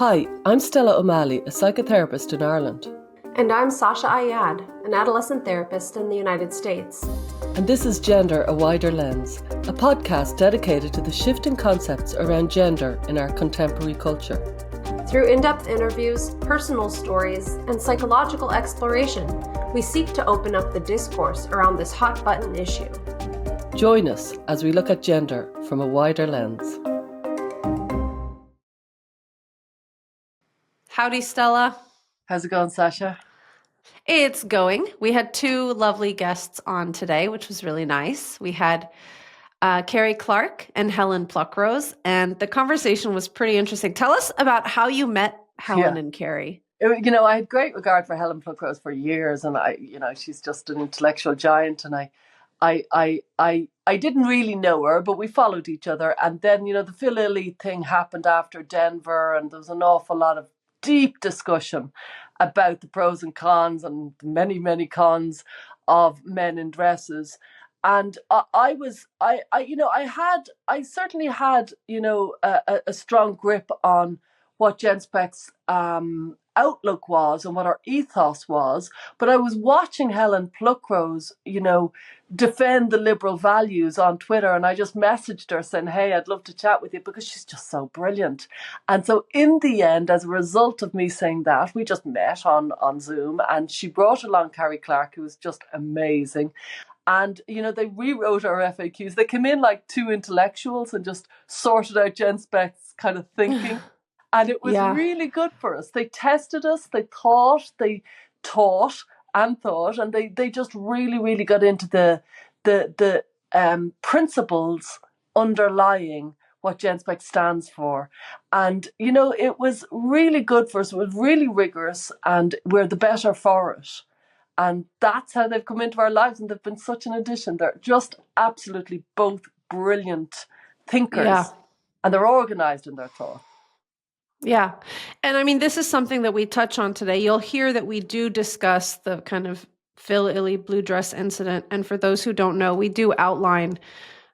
Hi, I'm Stella O'Malley, a psychotherapist in Ireland. And I'm Sasha Ayad, an adolescent therapist in the United States. And this is Gender, a Wider Lens, a podcast dedicated to the shifting concepts around gender in our contemporary culture. Through in-depth interviews, personal stories, and psychological exploration, we seek to open up the discourse around this hot-button issue. Join us as we look at gender from a wider lens. Howdy, Stella. How's it going, Sasha? It's going. We had two lovely guests on today, which was really nice. We had Carrie Clark and Helen Pluckrose, and the conversation was pretty interesting. Tell us about how you met Helen and Carrie. I had great regard for Helen Pluckrose for years, and she's just an intellectual giant, and I didn't really know her, but we followed each other. And then, the Phil Lilly thing happened after Denver, and there was an awful lot of deep discussion about the pros and cons and the many, many cons of men in dresses. And I certainly had, a strong grip on what Genspect's outlook was and what our ethos was. But I was watching Helen Pluckrose, defend the liberal values on Twitter, and I just messaged her saying, hey, I'd love to chat with you because she's just so brilliant. And so in the end, as a result of me saying that, we just met on Zoom, and she brought along Carrie Clark, who was just amazing. And, they rewrote our FAQs. They came in like two intellectuals and just sorted out Genspect's kind of thinking. And it was really good for us. They tested us, they thought, they taught, and they just really, really got into the principles underlying what Genspect stands for. And, it was really good for us. It was really rigorous, and we're the better for it. And that's how they've come into our lives, and they've been such an addition. They're just absolutely both brilliant thinkers, and they're organised in their thought. Yeah. And I mean, this is something that we touch on today. You'll hear that we do discuss the kind of Phil Lilly blue dress incident. And for those who don't know, we do outline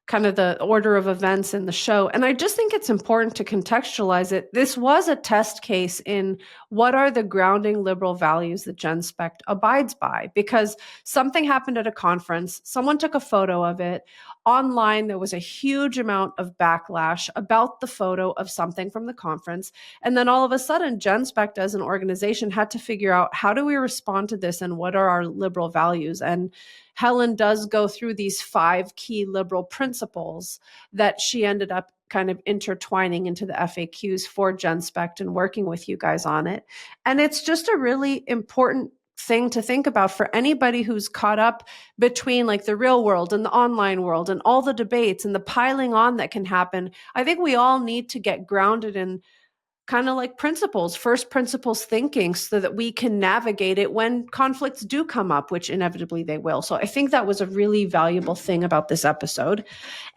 kind of the order of events in the show. And I just think it's important to contextualize it. This was a test case in what are the grounding liberal values that Genspect abides by, because something happened at a conference, someone took a photo of it. Online, there was a huge amount of backlash about the photo of something from the conference. And then all of a sudden, Genspect as an organization had to figure out, how do we respond to this and what are our liberal values? And Helen does go through these 5 key liberal principles that she ended up kind of intertwining into the FAQs for Genspect and working with you guys on it. And it's just a really important thing to think about for anybody who's caught up between like the real world and the online world and all the debates and the piling on that can happen. I think we all need to get grounded in kind of like first principles thinking, so that we can navigate it when conflicts do come up, which inevitably they will. So I think that was a really valuable thing about this episode.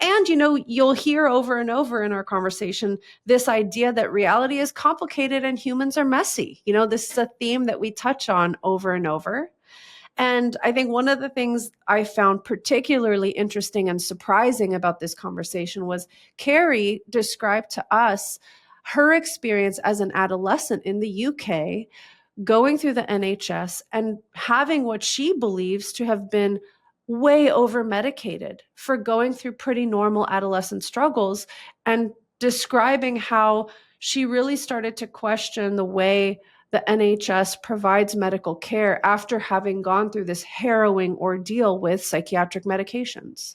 And, you'll hear over and over in our conversation, this idea that reality is complicated and humans are messy. This is a theme that we touch on over and over. And I think one of the things I found particularly interesting and surprising about this conversation was Carrie described to us her experience as an adolescent in the UK, going through the NHS and having what she believes to have been way over medicated for going through pretty normal adolescent struggles, and describing how she really started to question the way the NHS provides medical care after having gone through this harrowing ordeal with psychiatric medications.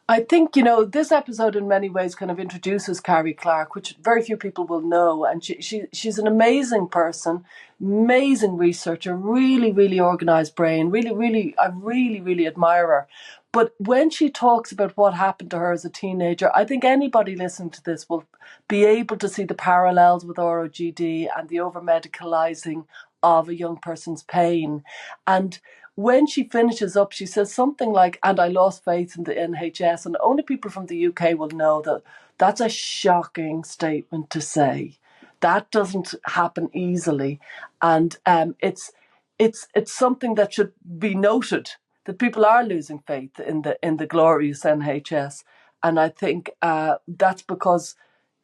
I think, this episode in many ways kind of introduces Carrie Clark, which very few people will know. And she's an amazing person, amazing researcher, really, really organised brain. I really admire her. But when she talks about what happened to her as a teenager, I think anybody listening to this will be able to see the parallels with ROGD and the over-medicalising of a young person's pain. And when she finishes up, she says something like, and I lost faith in the NHS. And only people from the UK will know that that's a shocking statement to say. That doesn't happen easily. And it's something that should be noted, that people are losing faith in the glorious NHS. And I think that's because,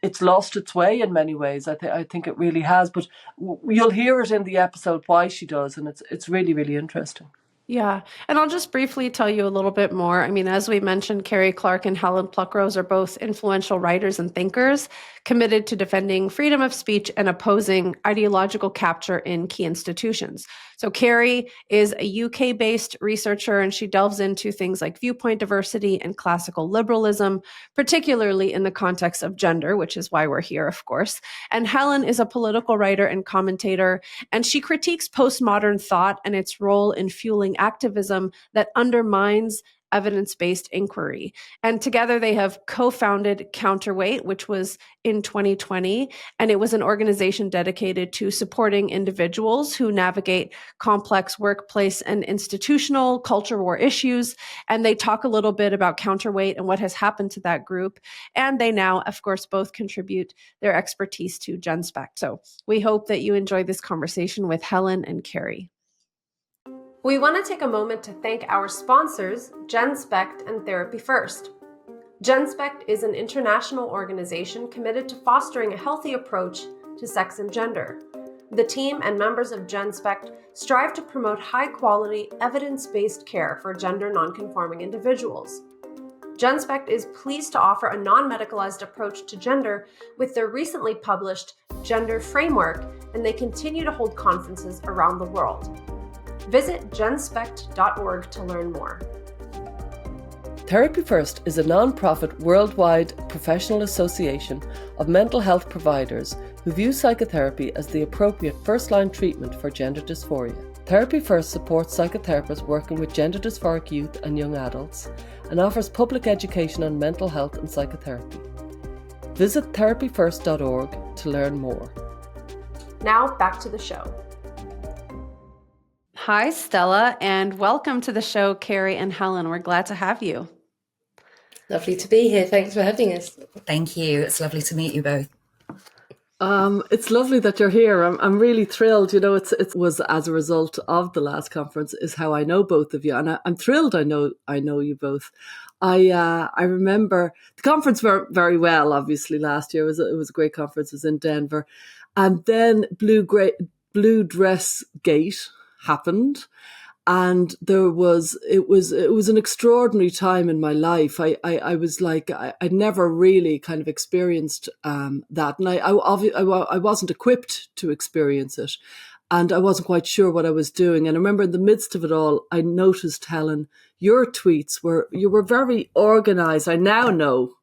it's lost its way in many ways. I think it really has, but you'll hear it in the episode why she does, and it's really, really interesting. Yeah. And I'll just briefly tell you a little bit more. I mean, as we mentioned, Carrie Clark and Helen Pluckrose are both influential writers and thinkers committed to defending freedom of speech and opposing ideological capture in key institutions. So Carrie is a UK-based researcher, and she delves into things like viewpoint diversity and classical liberalism, particularly in the context of gender, which is why we're here, of course. And Helen is a political writer and commentator, and she critiques postmodern thought and its role in fueling activism that undermines evidence-based inquiry. And together they have co-founded Counterweight, which was in 2020, and it was an organization dedicated to supporting individuals who navigate complex workplace and institutional culture war issues. And they talk a little bit about Counterweight and what has happened to that group. And they now, of course, both contribute their expertise to Genspect. So we hope that you enjoy this conversation with Helen and Carrie. We want to take a moment to thank our sponsors, Genspect and Therapy First. Genspect is an international organization committed to fostering a healthy approach to sex and gender. The team and members of Genspect strive to promote high-quality, evidence-based care for gender nonconforming individuals. Genspect is pleased to offer a non-medicalized approach to gender with their recently published Gender Framework, and they continue to hold conferences around the world. Visit genspect.org to learn more. Therapy First is a non-profit worldwide professional association of mental health providers who view psychotherapy as the appropriate first-line treatment for gender dysphoria. Therapy First supports psychotherapists working with gender dysphoric youth and young adults and offers public education on mental health and psychotherapy. Visit therapyfirst.org to learn more. Now back to the show. Hi, Stella, and welcome to the show, Carrie and Helen. We're glad to have you. Lovely to be here. Thanks for having us. Thank you. It's lovely to meet you both. It's lovely that you're here. I'm really thrilled. You know, it was as a result of the last conference is how I know both of you, and I'm thrilled. I know you both. I remember the conference very well. Obviously, last year it was a great conference. It was in Denver, and then Blue Dress Gate happened. And it was an extraordinary time in my life. I was like, I'd never really kind of experienced that. And I wasn't equipped to experience it. And I wasn't quite sure what I was doing. And I remember in the midst of it all, I noticed, Helen, your tweets you were very organized. I now know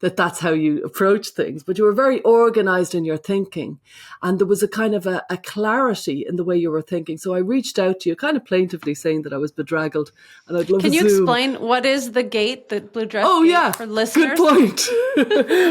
that that's how you approach things, but you were very organized in your thinking, and there was a kind of a clarity in the way you were thinking. So I reached out to you kind of plaintively saying that I was bedraggled and I'd love to Can you Zoom. explain what is the gate, the Blue Dress Oh, Gate yeah. for listeners? Good point.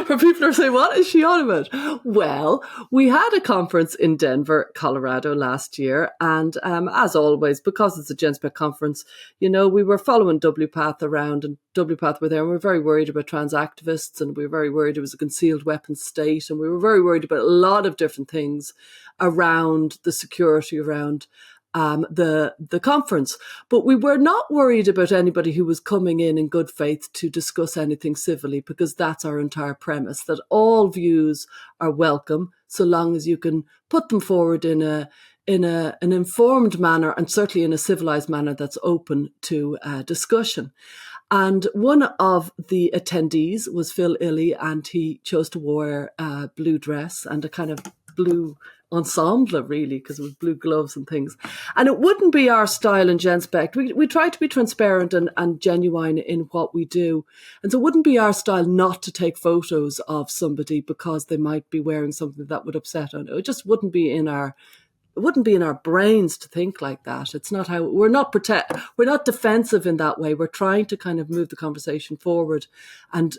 Where people are saying, what is she on about? Well, we had a conference in Denver, Colorado last year. And as always, because it's a Genspect conference, you know, we were following WPATH around, and WPATH were there, and we were very worried about trans activists, and we were very worried it was a concealed weapons state, and we were very worried about a lot of different things around the security around the conference. But we were not worried about anybody who was coming in good faith to discuss anything civilly, because that's our entire premise, that all views are welcome so long as you can put them forward in an informed manner, and certainly in a civilized manner that's open to discussion. And one of the attendees was Phil Illey, and he chose to wear a blue dress and a kind of blue ensemble, really, because it was blue gloves and things. And it wouldn't be our style in Genspect. We try to be transparent and genuine in what we do. And so it wouldn't be our style not to take photos of somebody because they might be wearing something that would upset them. It just wouldn't be in our brains to think like that. It's not how we're not defensive in that way. We're trying to kind of move the conversation forward, and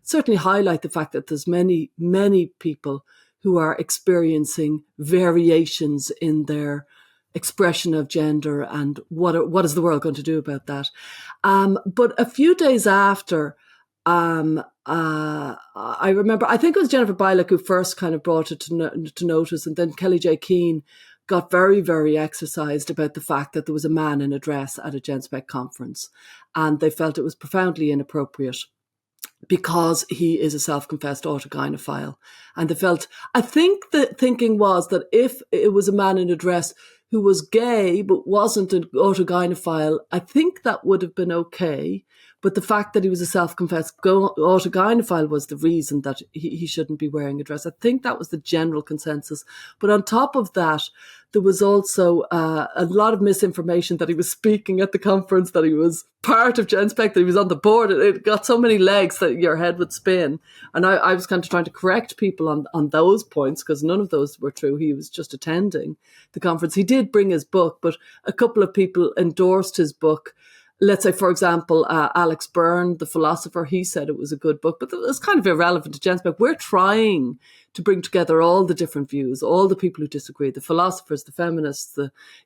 certainly highlight the fact that there's many, many people who are experiencing variations in their expression of gender, and what is the world going to do about that? But a few days after, I remember, I think it was Jennifer Bialik who first kind of brought it to notice, and then Kelly J. Keane got very, very exercised about the fact that there was a man in a dress at a Genspect conference, and they felt it was profoundly inappropriate. because he is a self-confessed autogynephile. And they felt, I think the thinking was that if it was a man in a dress who was gay but wasn't an autogynephile, I think that would have been okay. But the fact that he was a self-confessed autogynephile was the reason that he shouldn't be wearing a dress. I think that was the general consensus. But on top of that, there was also a lot of misinformation that he was speaking at the conference, that he was part of Genspect, that he was on the board. It got so many legs that your head would spin. And I was kind of trying to correct people on those points, because none of those were true. He was just attending the conference. He did bring his book, but a couple of people endorsed his book. Let's say, for example, Alex Byrne, the philosopher, he said it was a good book, but it's kind of irrelevant to Genspect. We're trying to bring together all the different views, all the people who disagree, the philosophers, the feminists,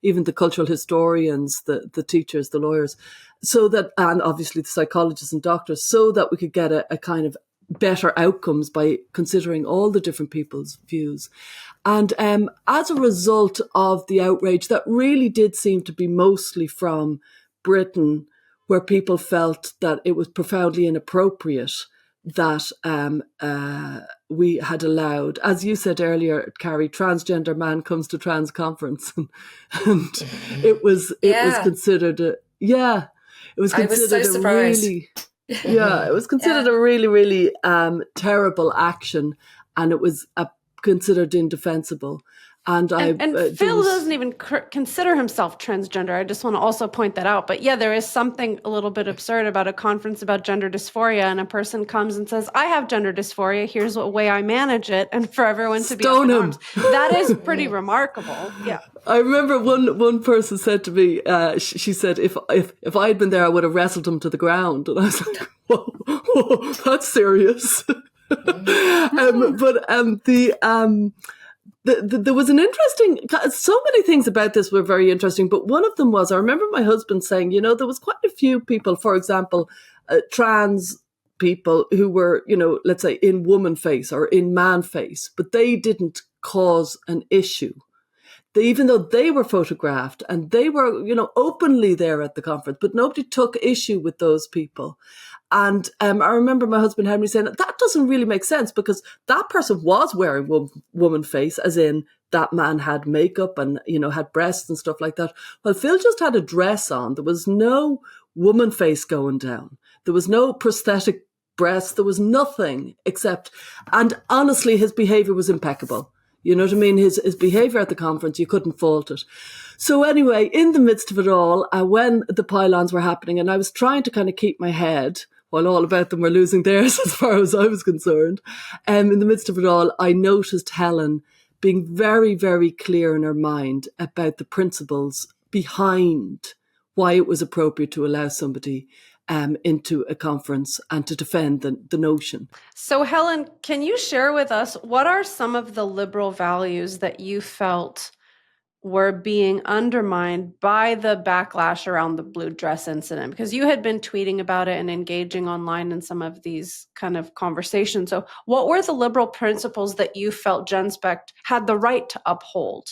even the cultural historians, the teachers, the lawyers, so that, and obviously the psychologists and doctors, so that we could get a kind of better outcomes by considering all the different people's views. And as a result of the outrage that really did seem to be mostly from Britain, where people felt that it was profoundly inappropriate that we had allowed, as you said earlier, Carrie, transgender man comes to trans conference, and it was considered it was considered so surprised. it was considered a really, really terrible action, and it was considered indefensible. And Phil doesn't even consider himself transgender. I just want to also point that out. But yeah, there is something a little bit absurd about a conference about gender dysphoria, and a person comes and says, I have gender dysphoria, here's what way I manage it, and for everyone to stone be up in him. arms. That is pretty remarkable. Yeah. I remember one person said to me, she said, if I had been there, I would have wrestled him to the ground. And I was like, whoa, that's serious. There was an interesting, so many things about this were very interesting, but one of them was, I remember my husband saying, there was quite a few people, for example, trans people who were, let's say in woman face or in man face, but they didn't cause an issue. Even though they were photographed and they were, openly there at the conference, but nobody took issue with those people. And I remember my husband Henry saying that doesn't really make sense, because that person was wearing woman face, as in that man had makeup and, had breasts and stuff like that. Well, Phil just had a dress on. There was no woman face going down. There was no prosthetic breasts. There was nothing except, and honestly, his behavior was impeccable. You know what I mean? His behavior at the conference, you couldn't fault it. So anyway, in the midst of it all, when the pylons were happening, and I was trying to kind of keep my head while all about them were losing theirs as far as I was concerned, in the midst of it all, I noticed Helen being very, very clear in her mind about the principles behind why it was appropriate to allow somebody into a conference and to defend the notion. So Helen, can you share with us, what are some of the liberal values that you felt were being undermined by the backlash around the blue dress incident? Because you had been tweeting about it and engaging online in some of these kind of conversations. So what were the liberal principles that you felt Genspect had the right to uphold?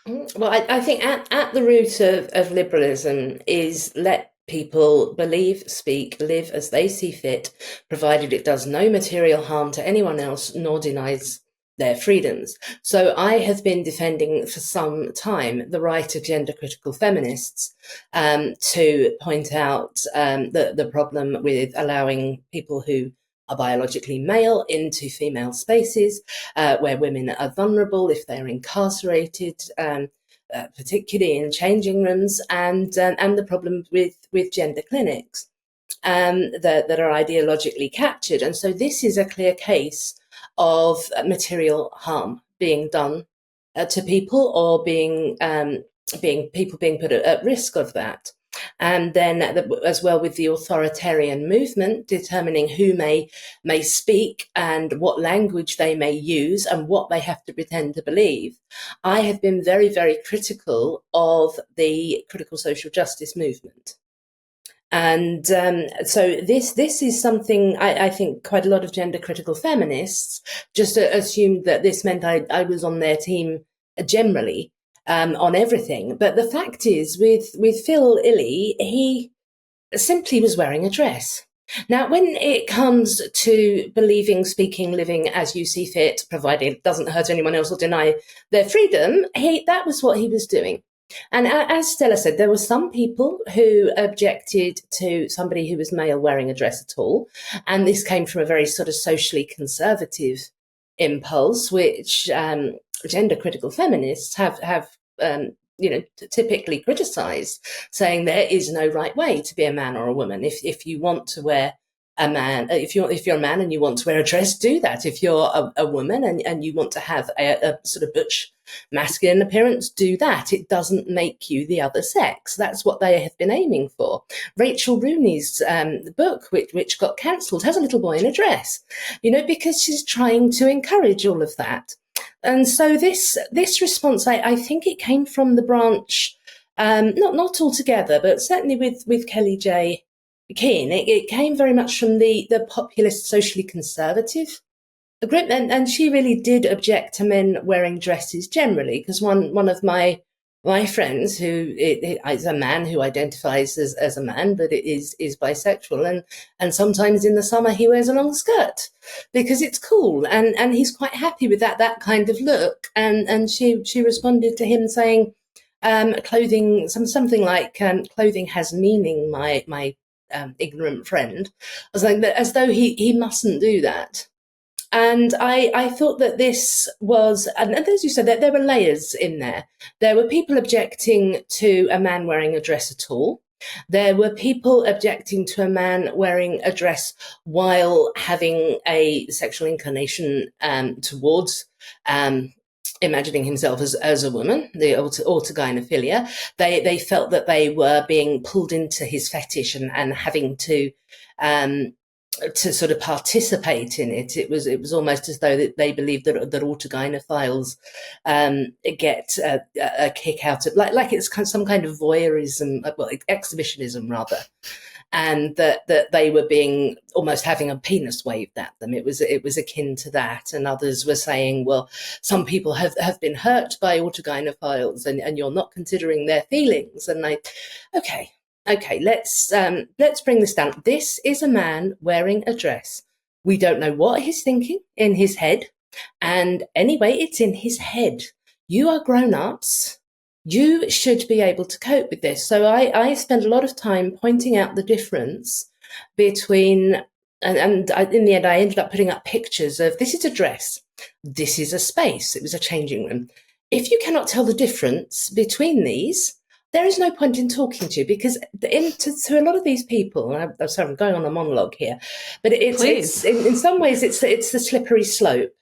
Well, I think at the root of liberalism is let people believe, speak, live as they see fit, provided it does no material harm to anyone else nor denies their freedoms. So I have been defending for some time the right of gender critical feminists to point out the problem with allowing people who are biologically male into female spaces where women are vulnerable if they're incarcerated, particularly in changing rooms, and the problem with gender clinics that are ideologically captured. And so this is a clear case of material harm being done to people, or being put at risk of that. And then as well with the authoritarian movement, determining who may speak and what language they may use and what they have to pretend to believe. I have been very, very critical of the critical social justice movement. And so this is something I think quite a lot of gender critical feminists just assumed that this meant I was on their team generally on everything. But the fact is, with Phil Illy, he simply was wearing a dress. Now, when it comes to believing, speaking, living as you see fit, provided it doesn't hurt anyone else or deny their freedom, that was what he was doing. And as Stella said, there were some people who objected to somebody who was male wearing a dress at all. And this came from a very sort of socially conservative impulse, which gender critical feminists have typically criticised, saying there is no right way to be a man or a woman. If you want to wear a man, if you're a man and you want to wear a dress, do that. If you're a woman and you want to have a sort of butch masculine appearance, do that. It doesn't make you the other sex. That's what they have been aiming for. Rachel Rooney's book, which got cancelled, has a little boy in a dress, because she's trying to encourage all of that. And so this response, I think it came from the branch, not altogether, but certainly with Kelly J. Keane, it came very much from the populist, socially conservative group, and she really did object to men wearing dresses generally, because one of my friends who is a man who identifies as a man, but it is bisexual, and sometimes in the summer he wears a long skirt because it's cool, and he's quite happy with that kind of look. And she responded to him saying, clothing, something like clothing has meaning, my ignorant friend, as though he mustn't do that. And I thought that this was, and as you said, that there were layers in there. There were people objecting to a man wearing a dress at all. There were people objecting to a man wearing a dress while having a sexual inclination towards imagining himself as a woman, the autogynephilia. They felt that they were being pulled into his fetish and having to sort of participate in it. It was almost as though that they believed that autogynephiles get a kick out of, like it's some kind of voyeurism, well, exhibitionism rather, and that they were being almost having a penis waved at them. It was akin to that. And others were saying, well, some people have been hurt by autogynephiles, and you're not considering their feelings. And Okay, let's bring this down. This is a man wearing a dress. We don't know what he's thinking in his head. And anyway, it's in his head. You are grown-ups. You should be able to cope with this. So I spent a lot of time pointing out the difference between, and in the end, I ended up putting up pictures of, this is a dress. This is a space. It was a changing room. If you cannot tell the difference between these, there is no point in talking to you, because to a lot of these people, and I'm sorry, I'm going on a monologue here, but it's in some ways it's the slippery slope,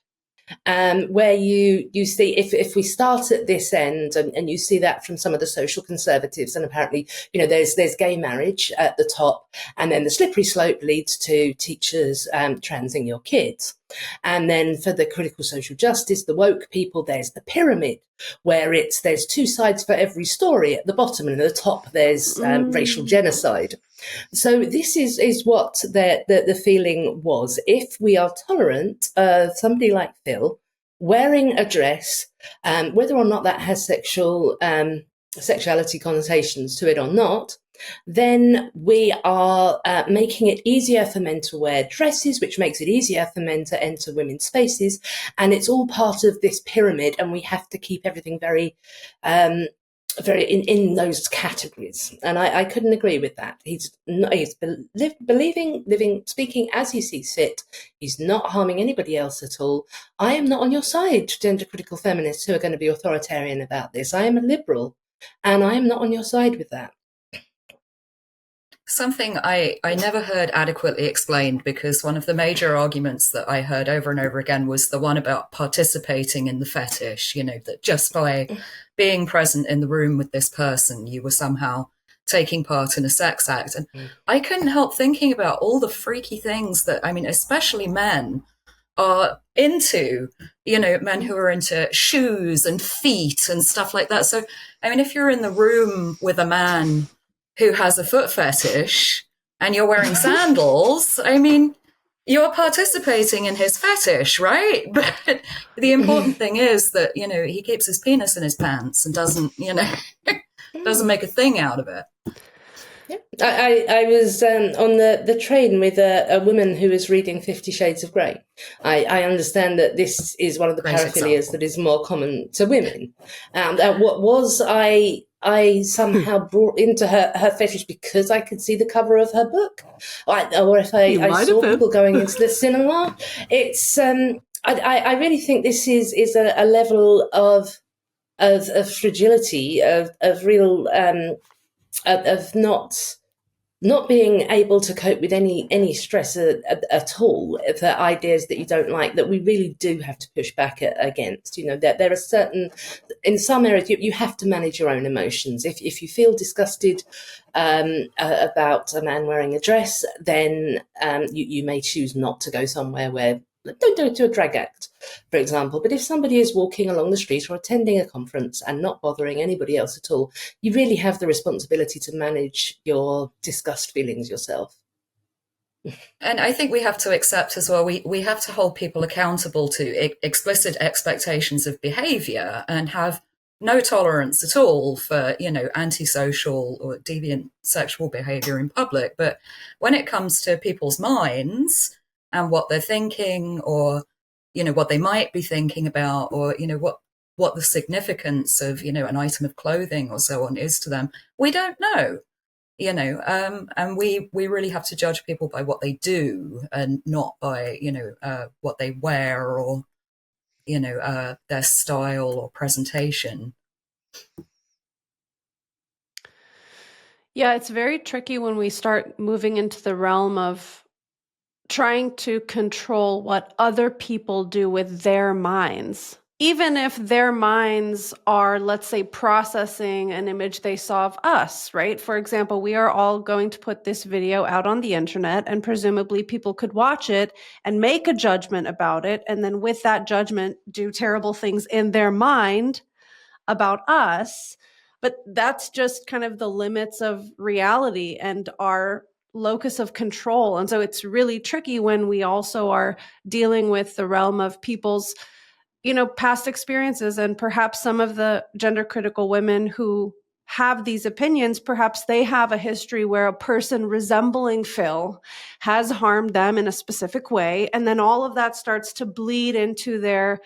where you see, if we start at this end, and you see that from some of the social conservatives, and apparently, there's gay marriage at the top, and then the slippery slope leads to teachers transing your kids. And then for the critical social justice, the woke people, there's the pyramid, where there's two sides for every story. At the bottom and at the top, there's racial genocide. So this is what the feeling was. If we are tolerant of somebody like Phil wearing a dress, whether or not that has sexuality connotations to it or not, then we are making it easier for men to wear dresses, which makes it easier for men to enter women's spaces. And it's all part of this pyramid, and we have to keep everything very in those categories. And I couldn't agree with that. He's believing, living, speaking as he sees fit. He's not harming anybody else at all. I am not on your side, gender critical feminists who are going to be authoritarian about this. I am a liberal, and I am not on your side with that. Something I never heard adequately explained, because one of the major arguments that I heard over and over again was the one about participating in the fetish, that just by being present in the room with this person, you were somehow taking part in a sex act. And I couldn't help thinking about all the freaky things that, especially men are into, men who are into shoes and feet and stuff like that. So, if you're in the room with a man who has a foot fetish and you're wearing sandals, you're participating in his fetish, right? But the important thing is that, he keeps his penis in his pants and doesn't make a thing out of it. Yeah. I was on the train with a woman who was reading 50 Shades of Grey. I understand that this is one of the Great paraphilias example. that is more common to women. What was I somehow brought into her fetish because I could see the cover of her book, or if I saw people going into the cinema. It's I really think this is a level of fragility, of real of not being able to cope with any stress at all, the ideas that you don't like, that we really do have to push back against. You know, that there are certain, in some areas, you have to manage your own emotions. If you feel disgusted about a man wearing a dress, then you may choose not to go somewhere where, don't do a drag act, for example. But if somebody is walking along the street or attending a conference and not bothering anybody else at all, you really have the responsibility to manage your disgust feelings yourself. And I think we have to accept as well, we have to hold people accountable to explicit expectations of behavior and have no tolerance at all for, antisocial or deviant sexual behavior in public. But when it comes to people's minds and what they're thinking, or, what they might be thinking about, or, what the significance of, an item of clothing or so on is to them, we don't know. And we really have to judge people by what they do and not by, what they wear, or, their style or presentation. Yeah, it's very tricky when we start moving into the realm of trying to control what other people do with their minds. Even if their minds are, let's say, processing an image they saw of us, right? For example, we are all going to put this video out on the internet, and presumably people could watch it and make a judgment about it, and then with that judgment, do terrible things in their mind about us. But that's just kind of the limits of reality and our locus of control. And so it's really tricky when we also are dealing with the realm of people's, past experiences. And perhaps some of the gender critical women who have these opinions, perhaps they have a history where a person resembling Phil has harmed them in a specific way. And then all of that starts to bleed into their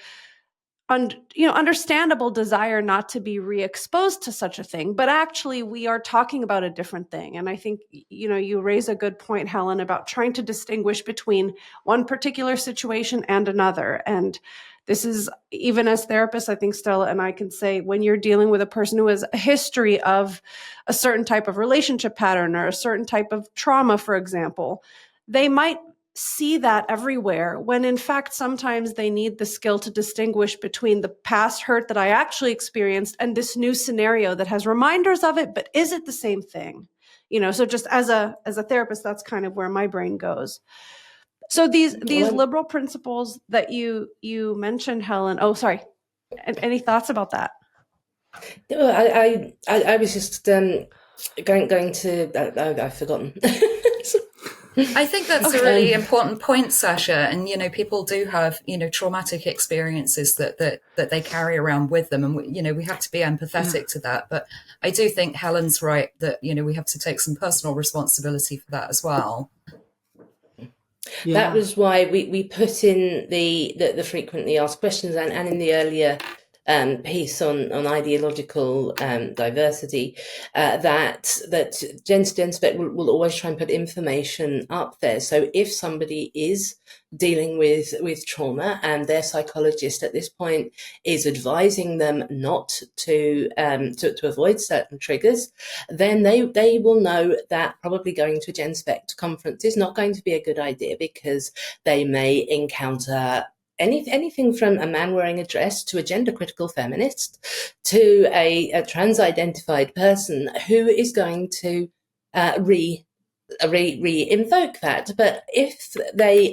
understandable desire not to be re-exposed to such a thing. But actually, we are talking about a different thing. And I think, you raise a good point, Helen, about trying to distinguish between one particular situation and another. And this is, even as therapists, I think Stella and I can say, when you're dealing with a person who has a history of a certain type of relationship pattern or a certain type of trauma, for example, they might see that everywhere, when in fact sometimes they need the skill to distinguish between the past hurt that I actually experienced and this new scenario that has reminders of it, but is it the same thing? So just as a therapist, that's kind of where my brain goes. So these liberal principles that you mentioned, Helen. Oh, sorry. Any thoughts about that? I was just going to. I've forgotten. I think that's a really important point, Sasha. And, people do have, traumatic experiences that they carry around with them. And, we have to be empathetic to that. But I do think Helen's right that, we have to take some personal responsibility for that as well. Yeah. That was why we put in the frequently asked questions, and in the earlier piece on ideological diversity, that Genspect will always try and put information up there. So if somebody is dealing with trauma and their psychologist at this point is advising them not to avoid certain triggers, then they will know that probably going to a Genspect conference is not going to be a good idea, because they may encounter anything from a man wearing a dress to a gender critical feminist to a trans-identified person who is going to re-invoke that. But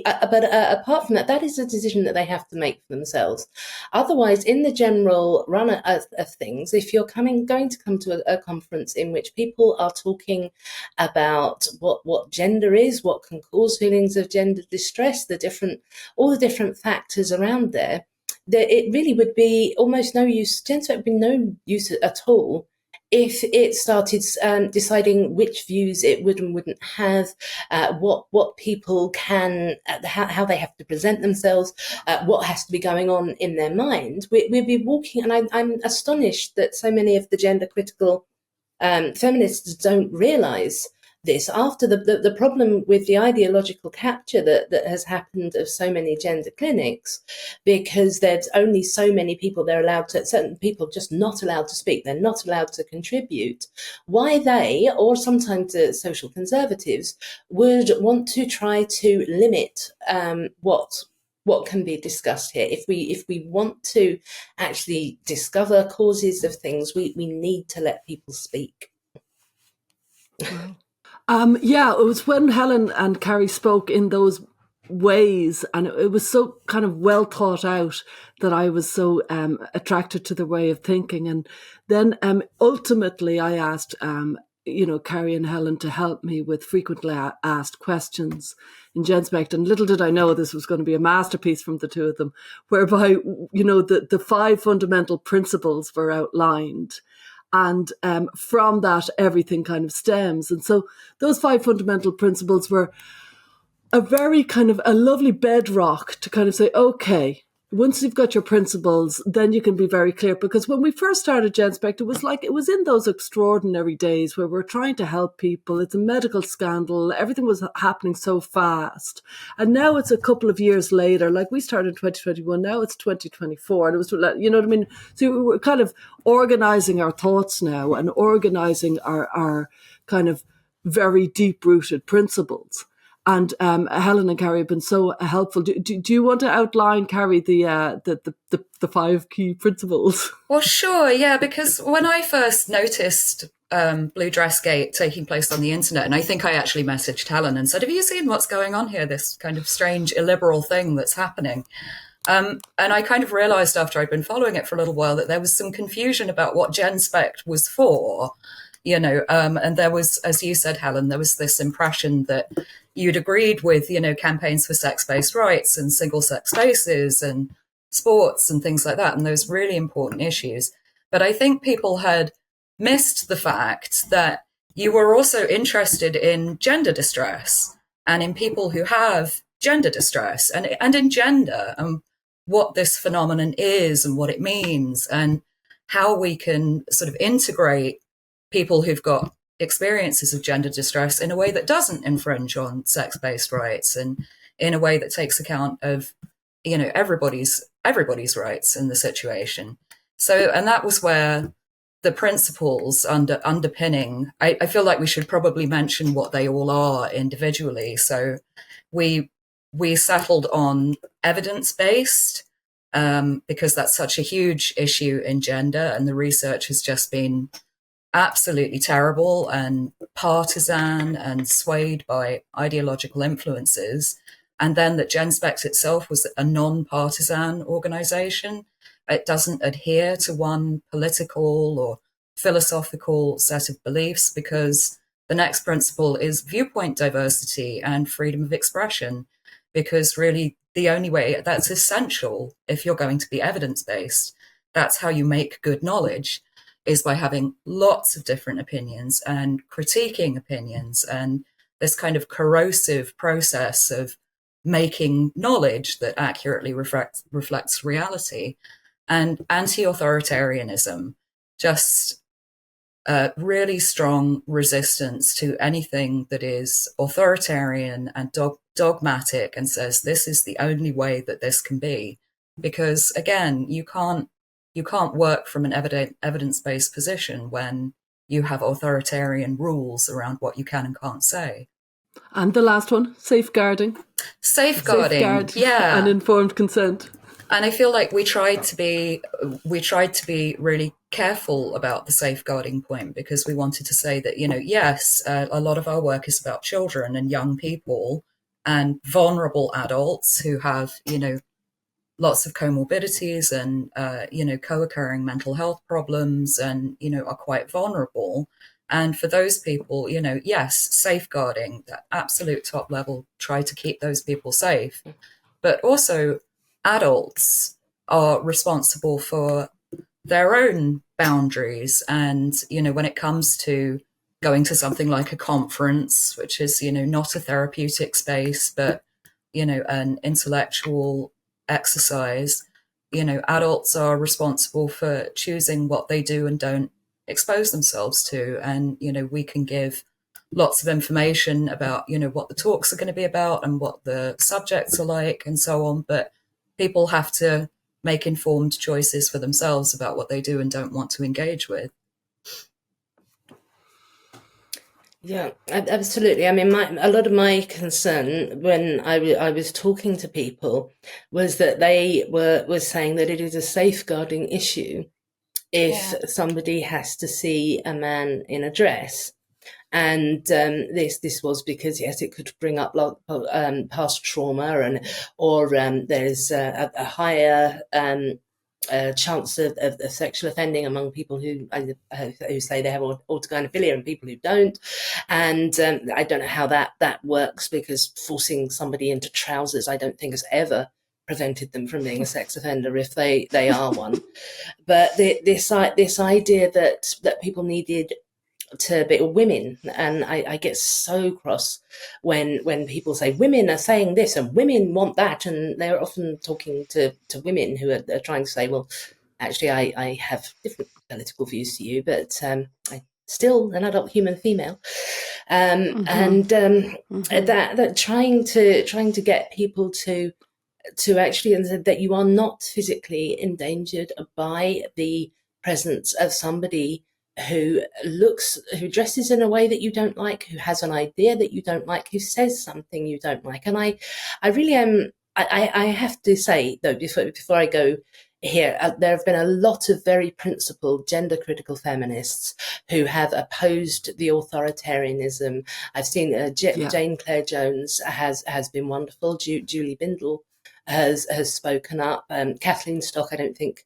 apart from that, that is a decision that they have to make for themselves. Otherwise, in the general run of things, if you're going to come to a conference in which people are talking about what gender is, what can cause feelings of gender distress, all the different factors around there, it really would be almost no use. Genspect would be no use at all if it started deciding which views it would and wouldn't have, what people can, how they have to present themselves, what has to be going on in their mind, we'd be walking, and I'm astonished that so many of the gender critical feminists don't realise this. After the problem with the ideological capture that has happened of so many gender clinics, because there's only so many people they're allowed to, certain people just not allowed to speak, they're not allowed to contribute, why they, or sometimes the social conservatives, would want to try to limit what can be discussed here. If we want to actually discover causes of things, we need to let people speak. Yeah, it was when Helen and Carrie spoke in those ways, and it was so kind of well thought out, that I was so attracted to the way of thinking. And then ultimately I asked Carrie and Helen to help me with frequently asked questions in Genspect. And little did I know this was going to be a masterpiece from the two of them, whereby, the 5 fundamental principles were outlined. And from that, everything kind of stems. And so those 5 fundamental principles were a very kind of a lovely bedrock to kind of say, okay, once you've got your principles, then you can be very clear. Because when we first started Genspect, it was in those extraordinary days where we're trying to help people. It's a medical scandal. Everything was happening so fast. And now it's a couple of years later, like we started in 2021, now it's 2024. And it was, you know what I mean? So we're kind of organizing our thoughts now and organizing our kind of very deep-rooted principles. And Helen and Carrie have been so helpful. Do you want to outline, Carrie, the 5 key principles? Well, sure, yeah, because when I first noticed Blue Dress Gate taking place on the internet, and I think I actually messaged Helen and said, have you seen what's going on here, this kind of strange illiberal thing that's happening? And I kind of realised after I'd been following it for a little while that there was some confusion about what Genspect was for. And there was, as you said, Helen, there was this impression that you'd agreed with, campaigns for sex-based rights and single-sex spaces and sports and things like that, and those really important issues. But I think people had missed the fact that you were also interested in gender distress and in people who have gender distress and in gender and what this phenomenon is and what it means and how we can sort of integrate people who've got experiences of gender distress in a way that doesn't infringe on sex-based rights and in a way that takes account of, everybody's rights in the situation. So, and that was where the principles underpinning, I feel like we should probably mention what they all are individually. So we settled on evidence-based, because that's such a huge issue in gender, and the research has just been absolutely terrible and partisan and swayed by ideological influences. And then that Genspect itself was a non-partisan organization. It doesn't adhere to one political or philosophical set of beliefs, because the next principle is viewpoint diversity and freedom of expression, because really the only way that's essential if you're going to be evidence-based, that's how you make good knowledge, is by having lots of different opinions and critiquing opinions and this kind of corrosive process of making knowledge that accurately reflects reality. And anti-authoritarianism, just a really strong resistance to anything that is authoritarian and dogmatic and says this is the only way that this can be. Because again, you can't work from an evidence-based position when you have authoritarian rules around what you can and can't say. And the last one, safeguarding. Safeguard, yeah. And informed consent. And I feel like we tried to be really careful about the safeguarding point, because we wanted to say that, yes, a lot of our work is about children and young people and vulnerable adults who have, lots of comorbidities and, co-occurring mental health problems and, are quite vulnerable. And for those people, yes, safeguarding, that absolute top level, try to keep those people safe. But also adults are responsible for their own boundaries. And, when it comes to going to something like a conference, which is, not a therapeutic space, but, an intellectual exercise, adults are responsible for choosing what they do and don't expose themselves to. And, we can give lots of information about, what the talks are going to be about and what the subjects are like and so on. But people have to make informed choices for themselves about what they do and don't want to engage with. Yeah, absolutely. I mean, a lot of my concern when I was talking to people was that they were saying that it is a safeguarding issue if somebody has to see a man in a dress. And this was because, yes, it could bring up past trauma, or there's a higher chance of sexual offending among people who say they have orthogonophilia and people who don't. And I don't know how that works, because forcing somebody into trousers, I don't think has ever prevented them from being a sex offender if they are one. But this idea that people needed to be women, and I get so cross when people say women are saying this and women want that, and they're often talking to women who are trying to say, well, actually I have different political views to you, but I'm still an adult human female, and that trying to get people to actually, and that you are not physically endangered by the presence of somebody who dresses in a way that you don't like, who has an idea that you don't like, who says something you don't like. And I really am, I have to say, though, before I go here, there have been a lot of very principled gender critical feminists who have opposed the authoritarianism. I've seen Jane Clare Jones has been wonderful. Julie Bindel has spoken up. Kathleen Stock, I don't think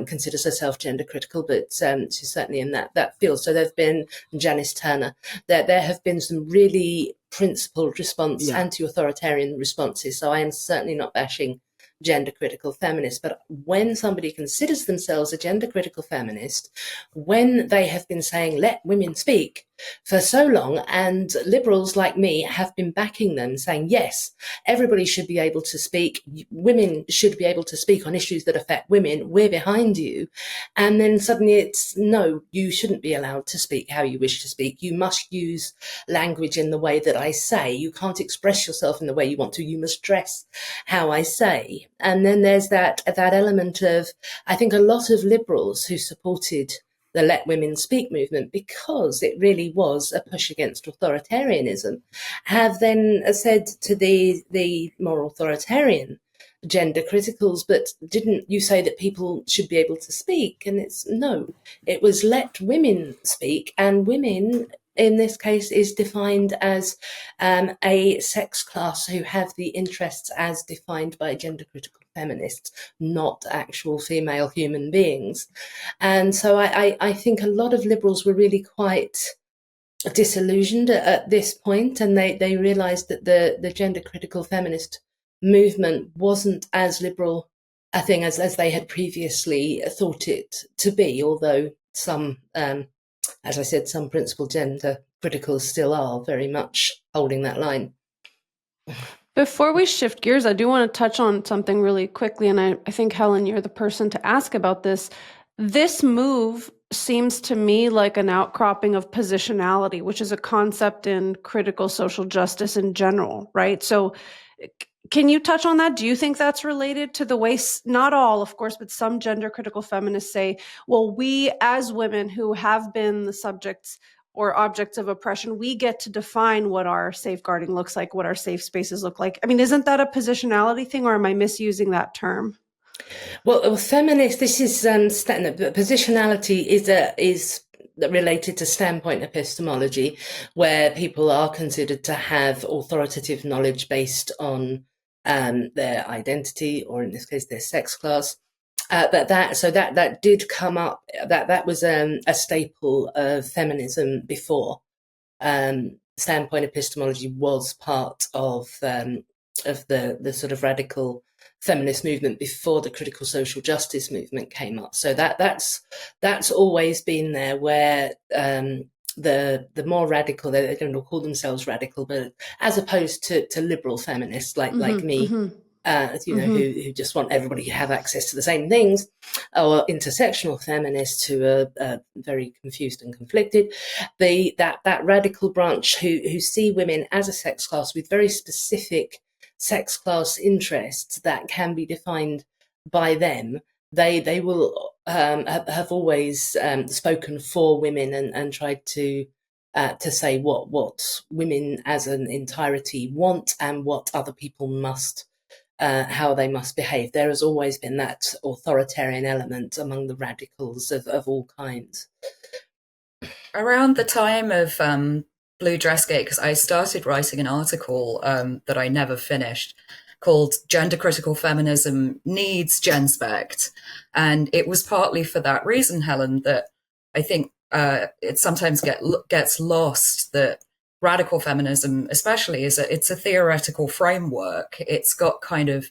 considers herself gender critical, but she's certainly in that field. So there've been Janice Turner. There have been some really principled response, anti-authoritarian responses. So I am certainly not bashing gender critical feminists, but when somebody considers themselves a gender critical feminist, when they have been saying let women speak for so long, and liberals like me have been backing them, saying yes, everybody should be able to speak, women should be able to speak on issues that affect women, we're behind you, and then suddenly it's no, you shouldn't be allowed to speak how you wish to speak, you must use language in the way that I say, you can't express yourself in the way you want to, you must dress how I say. And then there's that element of, I think a lot of liberals who supported the Let Women Speak movement, because it really was a push against authoritarianism, have then said to the more authoritarian gender criticals, but didn't you say that people should be able to speak? And it's no, it was let women speak, and women in this case is defined as a sex class who have the interests as defined by gender critical feminists, not actual female human beings. And so I think a lot of liberals were really quite disillusioned at this point, and they realized that the gender critical feminist movement wasn't as liberal a thing as they had previously thought it to be, although some as I said, some principled gender criticals still are very much holding that line. Before we shift gears, I do want to touch on something really quickly, and I think, Helen, you're the person to ask about this. This move seems to me like an outcropping of positionality, which is a concept in critical social justice in general, right? So can you touch on that? Do you think that's related to the way, not all, of course, but some gender critical feminists say, well, we as women who have been the subjects or objects of oppression, we get to define what our safeguarding looks like, what our safe spaces look like. I mean, isn't that a positionality thing, or am I misusing that term? Well, feminist, this is positionality is related to standpoint epistemology, where people are considered to have authoritative knowledge based on their identity, or in this case, their sex class. But that did come up. That was a staple of feminism before. Standpoint epistemology was part of the sort of radical feminist movement before the critical social justice movement came up. So that's always been there, where the more radical, they don't call themselves radical, but as opposed to liberal feminists like me, who just want everybody to have access to the same things, or intersectional feminists who are very confused and conflicted. That radical branch who see women as a sex class with very specific sex class interests that can be defined by them. They will have always spoken for women and tried to say what women as an entirety want and what other people must. How they must behave. There has always been that authoritarian element among the radicals of all kinds. Around the time of Blue Dress Gate, because I started writing an article that I never finished, called Gender Critical Feminism Needs Genspect. And it was partly for that reason, Helen, that I think it sometimes gets lost that radical feminism, especially, it's a theoretical framework. It's got kind of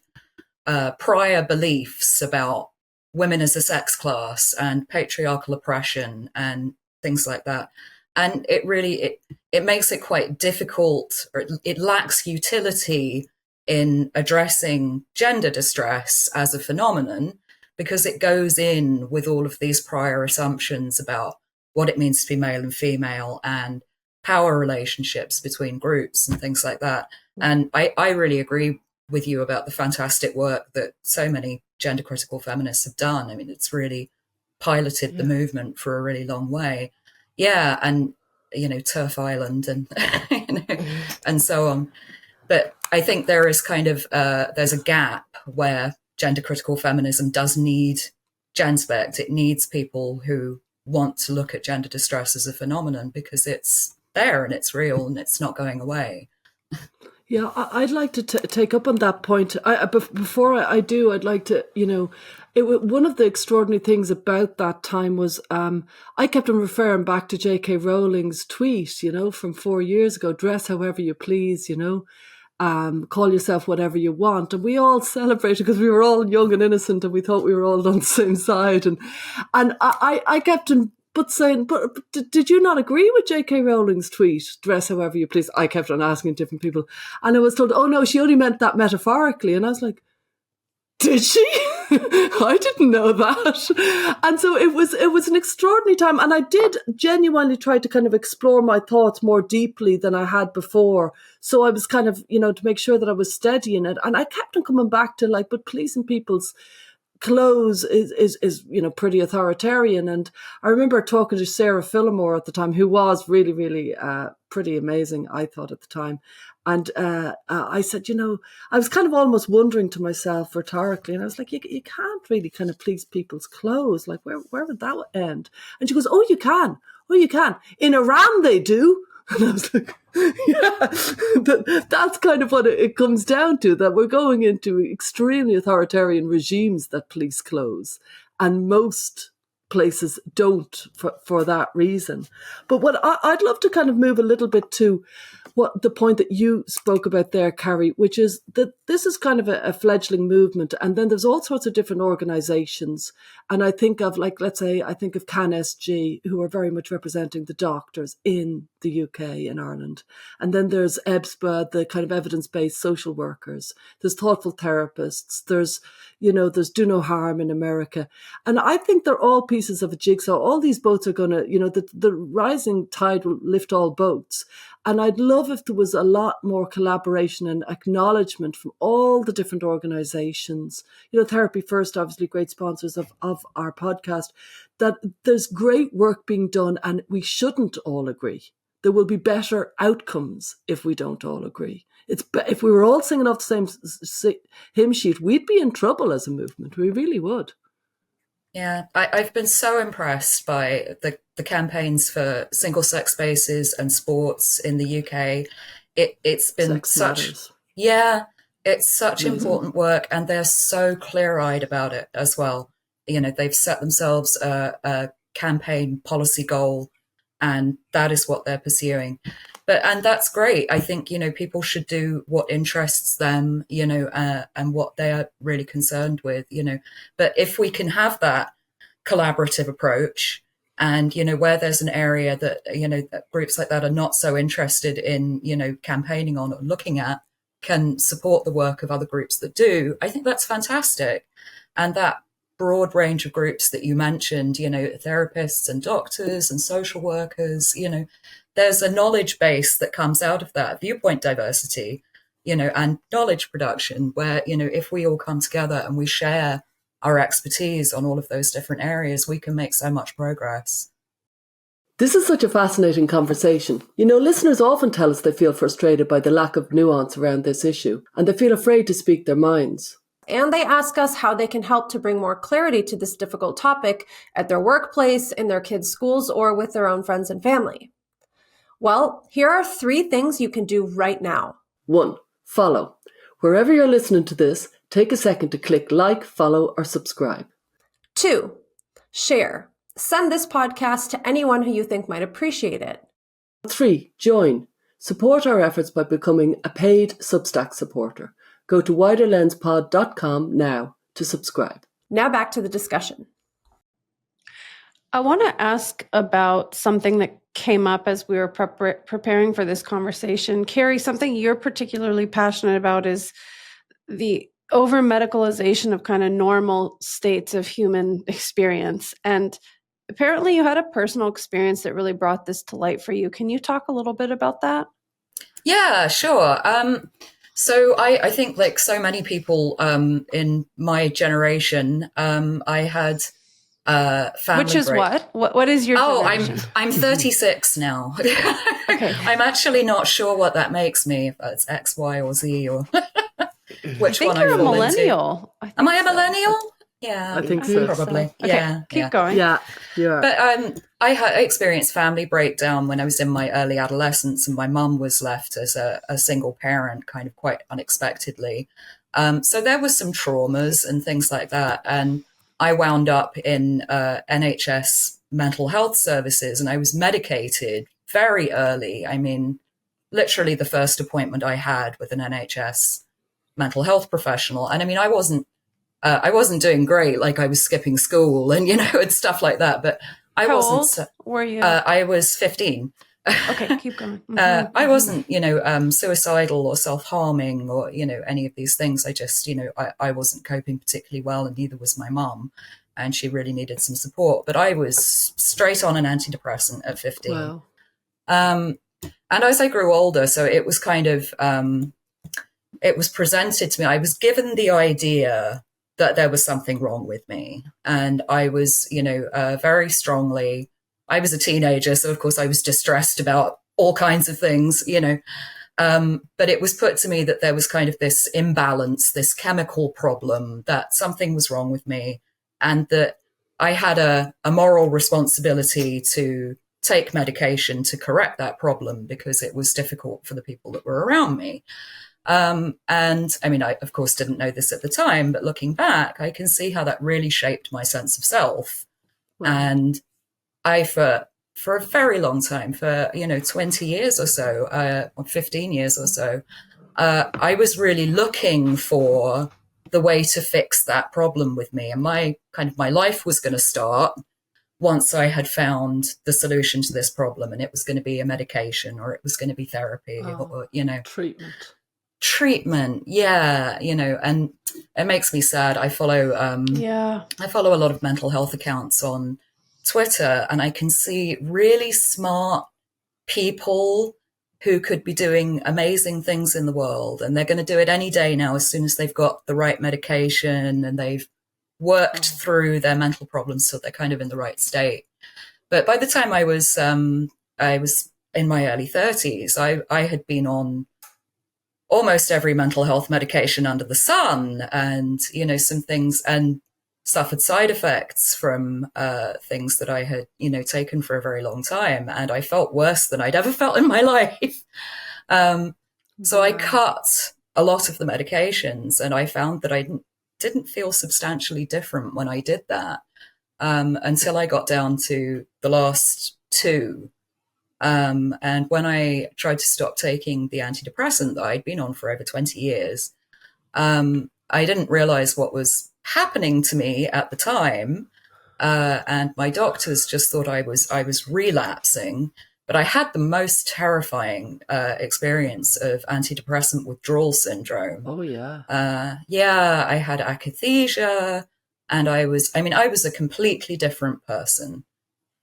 prior beliefs about women as a sex class and patriarchal oppression and things like that. And it really, it makes it quite difficult, or it lacks utility in addressing gender distress as a phenomenon, because it goes in with all of these prior assumptions about what it means to be male and female and power relationships between groups and things like that. And I really agree with you about the fantastic work that so many gender critical feminists have done. I mean, it's really piloted the movement for a really long way. Yeah, and Turf Island and and so on. But I think there is kind of there's a gap where gender critical feminism does need Genspect. It needs people who want to look at gender distress as a phenomenon, because it's there and it's real and it's not going away. Yeah, I'd like to take up on that point. Before I do, I'd like to, one of the extraordinary things about that time was I kept on referring back to J.K. Rowling's tweet, from 4 years ago, dress however you please, call yourself whatever you want. And we all celebrated because we were all young and innocent and we thought we were all on the same side. And I kept on saying, did you not agree with J.K. Rowling's tweet, dress however you please? I kept on asking different people. And I was told, oh no, she only meant that metaphorically. And I was like, did she? I didn't know that. And so it was an extraordinary time. And I did genuinely try to kind of explore my thoughts more deeply than I had before. So I was kind of, to make sure that I was steady in it. And I kept on coming back to but policing people's clothes is pretty authoritarian. And I remember talking to Sarah Phillimore at the time, who was really, really pretty amazing, I thought, at the time. And I said, I was kind of almost wondering to myself rhetorically, and I was like, you can't really kind of police people's clothes. Like, where would that end? And she goes, oh, you can. In Iran, they do. And I was like, yeah, that's kind of what it comes down to, that we're going into extremely authoritarian regimes that police clothes. And most places don't for that reason. But what I'd love to kind of move a little bit to what the point that you spoke about there, Carrie, which is that this is kind of a fledgling movement. And then there's all sorts of different organizations. And I think of, let's say, I think of CanSG, who are very much representing the doctors in the UK and Ireland. And then there's EBSPA, the kind of evidence-based social workers. There's thoughtful therapists. There's Do No Harm in America. And I think they're all pieces of a jigsaw. All these boats are going to, the rising tide will lift all boats. And I'd love if there was a lot more collaboration and acknowledgement from all the different organizations. Therapy First, obviously great sponsors of our podcast, that there's great work being done and we shouldn't all agree. There will be better outcomes if we don't all agree. If we were all singing off the same hymn sheet, we'd be in trouble as a movement. We really would. Yeah, I've been so impressed by the campaigns for single-sex spaces and sports in the UK. It's been it's such important work, and they're so clear-eyed about it as well. They've set themselves a campaign policy goal, and that is what they're pursuing. and that's great. I think, people should do what interests them, and what they are really concerned with, but if we can have that collaborative approach, and, where there's an area that, that groups like that are not so interested in, campaigning on or looking at, can support the work of other groups that do, I think that's fantastic. And that broad range of groups that you mentioned, therapists and doctors and social workers, there's a knowledge base that comes out of that, viewpoint diversity, and knowledge production, where, if we all come together and we share our expertise on all of those different areas, we can make so much progress. This is such a fascinating conversation. Listeners often tell us they feel frustrated by the lack of nuance around this issue, and they feel afraid to speak their minds. And they ask us how they can help to bring more clarity to this difficult topic at their workplace, in their kids' schools, or with their own friends and family. Well, here are 3 things you can do right now. 1. Follow. Wherever you're listening to this, take a second to click like, follow, or subscribe. 2. Share. Send this podcast to anyone who you think might appreciate it. 3. Join. Support our efforts by becoming a paid Substack supporter. Go to widerlenspod.com now to subscribe. Now back to the discussion. I want to ask about something that came up as we were preparing for this conversation. Carrie, something you're particularly passionate about is the over-medicalization of kind of normal states of human experience. And apparently you had a personal experience that really brought this to light for you. Can you talk a little bit about that? Yeah, sure. So I think, like so many people in my generation, I had family Which is break. What is your generation? I'm 36 now. Okay. I'm actually not sure what that makes me, if it's X, Y, or Z, or which one I you're a fall millennial. into. Am I a millennial? Yeah, I think so. Probably. So. Okay, Yeah, keep going. Yeah, yeah. But I experienced family breakdown when I was in my early adolescence, and my mum was left as a single parent, kind of quite unexpectedly. So there was some traumas and things like that, and I wound up in NHS mental health services, and I was medicated very early. I mean, literally the first appointment I had with an NHS mental health professional, and I mean, I wasn't doing great. Like, I was skipping school and, and stuff like that. But I How wasn't. Old were you? I was 15. Okay, keep going. I wasn't, suicidal or self-harming or, any of these things. I just, I wasn't coping particularly well, and neither was my mum. And she really needed some support. But I was straight on an antidepressant at 15. Wow. And as I grew older, so it was kind of, it was presented to me. I was given the idea that there was something wrong with me. And I was, very strongly, I was a teenager. So of course I was distressed about all kinds of things, but it was put to me that there was kind of this imbalance, this chemical problem, that something was wrong with me, and that I had a moral responsibility to take medication to correct that problem, because it was difficult for the people that were around me. And I mean, I, of course, didn't know this at the time, but looking back, I can see how that really shaped my sense of self. Wow. And I, for a very long time, for, 20 years or so, or 15 years or so, I was really looking for the way to fix that problem with me. And my life was going to start once I had found the solution to this problem, and it was going to be a medication, or it was going to be therapy, or treatment. Yeah. And it makes me sad. I follow a lot of mental health accounts on Twitter, and I can see really smart people who could be doing amazing things in the world, and they're going to do it any day now, as soon as they've got the right medication and they've worked through their mental problems, so they're kind of in the right state. But by the time I was in my early 30s, I had been on almost every mental health medication under the sun, and, some things, and suffered side effects from things that I had, taken for a very long time. And I felt worse than I'd ever felt in my life. So I cut a lot of the medications, and I found that I didn't feel substantially different when I did that, until I got down to the last 2. And when I tried to stop taking the antidepressant that I'd been on for over 20 years, I didn't realize what was happening to me at the time. And my doctors just thought I was relapsing. But I had the most terrifying experience of antidepressant withdrawal syndrome. Oh, yeah. Yeah, I had akathisia, and I was a completely different person.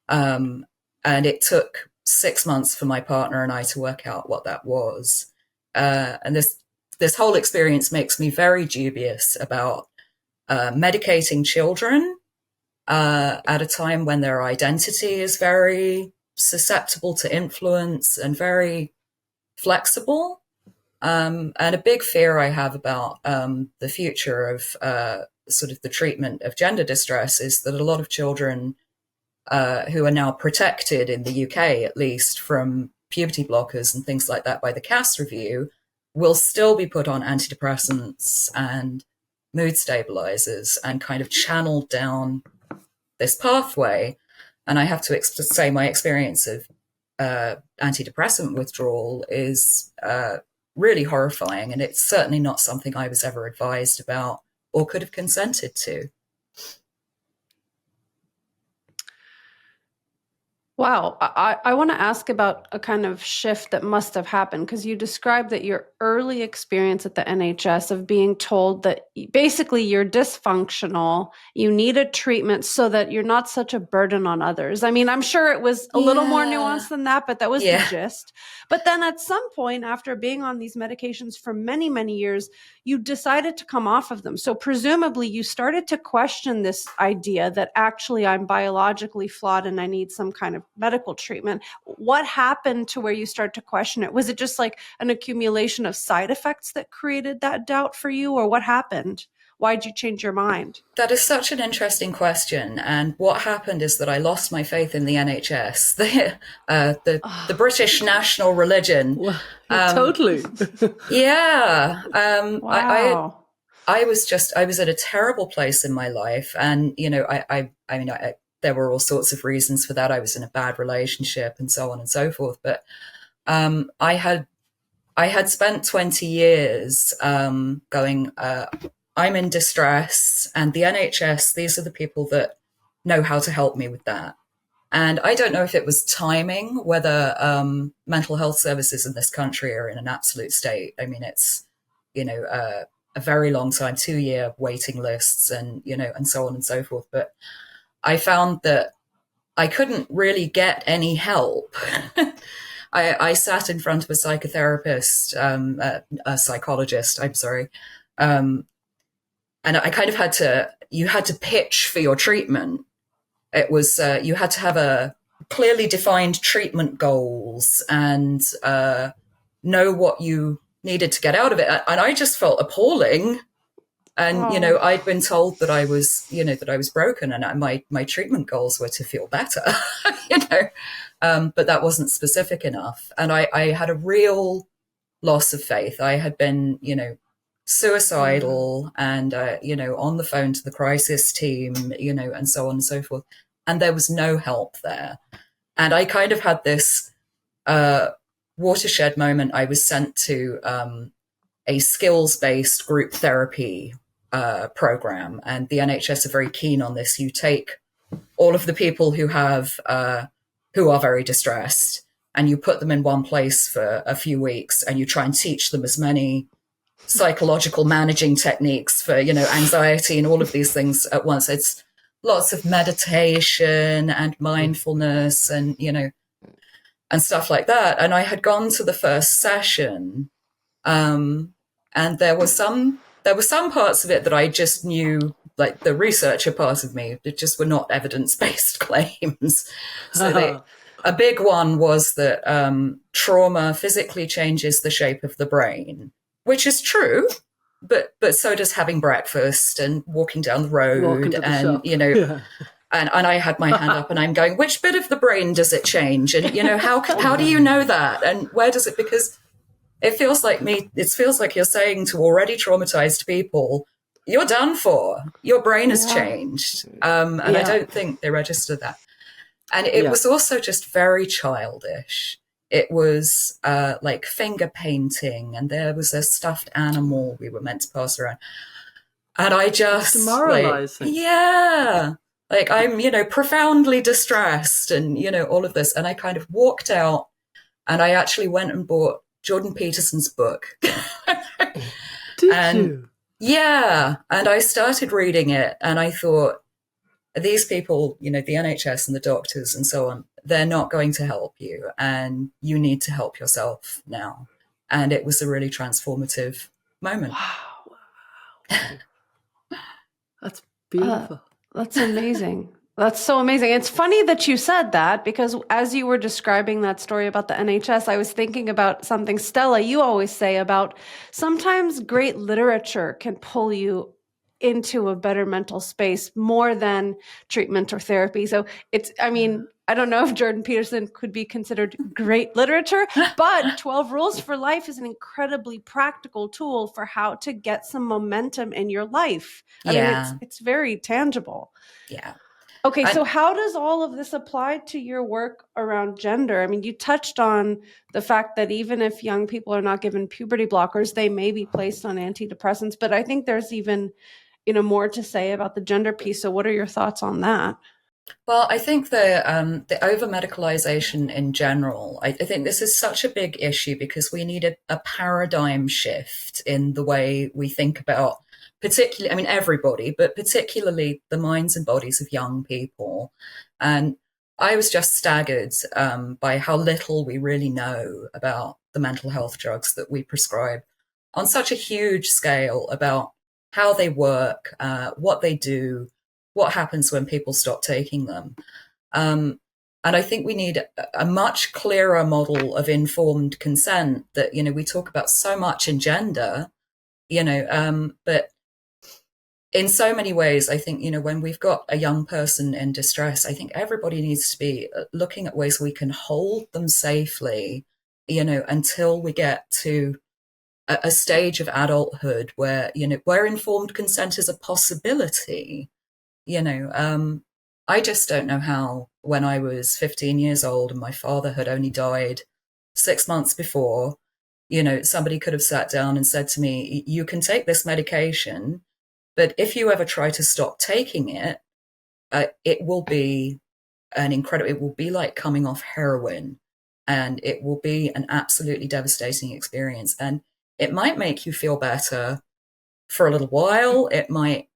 And it took 6 months for my partner and I to work out what that was. And this whole experience makes me very dubious about medicating children at a time when their identity is very susceptible to influence and very flexible. And a big fear I have about the future of sort of the treatment of gender distress is that a lot of children who are now protected in the UK, at least, from puberty blockers and things like that by the Cass Review, will still be put on antidepressants and mood stabilizers and kind of channeled down this pathway. And I have to say my experience of antidepressant withdrawal is really horrifying. And it's certainly not something I was ever advised about or could have consented to. Wow. I want to ask about a kind of shift that must have happened, because you described that your early experience at the NHS of being told that basically you're dysfunctional, you need a treatment so that you're not such a burden on others. I mean, I'm sure it was a little more nuanced than that, but that was the gist. But then at some point, after being on these medications for many, many years, you decided to come off of them. So presumably you started to question this idea that actually I'm biologically flawed and I need some kind of medical treatment. What happened to where you start to question it? Was it just like an accumulation of side effects that created that doubt for you, or what happened? Why'd you change your mind? That is such an interesting question. And what happened is that I lost my faith in the NHS, the British national religion. Well, totally. Yeah. Wow. I was at a terrible place in my life. And, you know, there were all sorts of reasons for that. I was in a bad relationship and so on and so forth. But I had spent 20 years going, I'm in distress, and the NHS, these are the people that know how to help me with that. And I don't know if it was timing, whether mental health services in this country are in an absolute state. I mean, it's, you know, a very long time, 2-year waiting lists and, you know, and so on and so forth. But I found that I couldn't really get any help. I sat in front of a psychotherapist, a psychologist, I'm sorry. And I kind of you had to pitch for your treatment. It was, you had to have a clearly defined treatment goals and know what you needed to get out of it. And I just felt appalling. And, you know, I'd been told that I was, you know, that I was broken, and my treatment goals were to feel better, you know, but that wasn't specific enough. And I had a real loss of faith. I had been, you know, suicidal and, you know, on the phone to the crisis team, you know, and so on and so forth. And there was no help there. And I kind of had this watershed moment. I was sent to a skills-based group therapy program, and the NHS are very keen on this. You take all of the people who are very distressed, and you put them in one place for a few weeks, and you try and teach them as many psychological managing techniques for, you know, anxiety and all of these things at once. It's lots of meditation and mindfulness and, you know, and stuff like that. And I had gone to the first session, and there were some parts of it that I just knew, like the researcher part of me, that just were not evidence-based claims. So a big one was that trauma physically changes the shape of the brain, which is true, but so does having breakfast and walking down the road and, you know, yeah. And I had my hand up and I'm going, which bit of the brain does it change? And, you know, how do you know that? And where does it, because it feels like you're saying to already traumatized people, you're done for. Your brain has changed. And I don't think they register that. And it was also just very childish. It was like finger painting, and there was a stuffed animal we were meant to pass around. And I just, demoralizing. like I'm, profoundly distressed and, all of this. And I kind of walked out, and I actually went and bought Jordan Peterson's book. Did you? Yeah. And I started reading it, and I thought, these people, the NHS and the doctors and so on, they're not going to help you, and you need to help yourself now. And it was a really transformative moment. Wow. That's beautiful. That's amazing. That's so amazing. It's funny that you said that, because as you were describing that story about the NHS, I was thinking about something, Stella, you always say about sometimes great literature can pull you into a better mental space more than treatment or therapy. So I don't know if Jordan Peterson could be considered great literature, but 12 Rules for Life is an incredibly practical tool for how to get some momentum in your life. I mean, it's very tangible. Yeah. Okay, so how does all of this apply to your work around gender? I mean, you touched on the fact that even if young people are not given puberty blockers, they may be placed on antidepressants, but I think there's even, more to say about the gender piece. So what are your thoughts on that? Well, I think the over-medicalization in general, I think this is such a big issue because we need a paradigm shift in the way we think about, particularly, everybody, but particularly the minds and bodies of young people. And I was just staggered by how little we really know about the mental health drugs that we prescribe on such a huge scale, about how they work, what they do, what happens when people stop taking them. And I think we need a much clearer model of informed consent that, we talk about so much in gender, but in so many ways, I think, when we've got a young person in distress, I think everybody needs to be looking at ways we can hold them safely, until we get to a stage of adulthood where, where informed consent is a possibility. I just don't know how, when I was 15 years old and my father had only died 6 months before, somebody could have sat down and said to me, you can take this medication, but if you ever try to stop taking it, it will be it will be like coming off heroin, and it will be an absolutely devastating experience. And it might make you feel better for a little while. It might,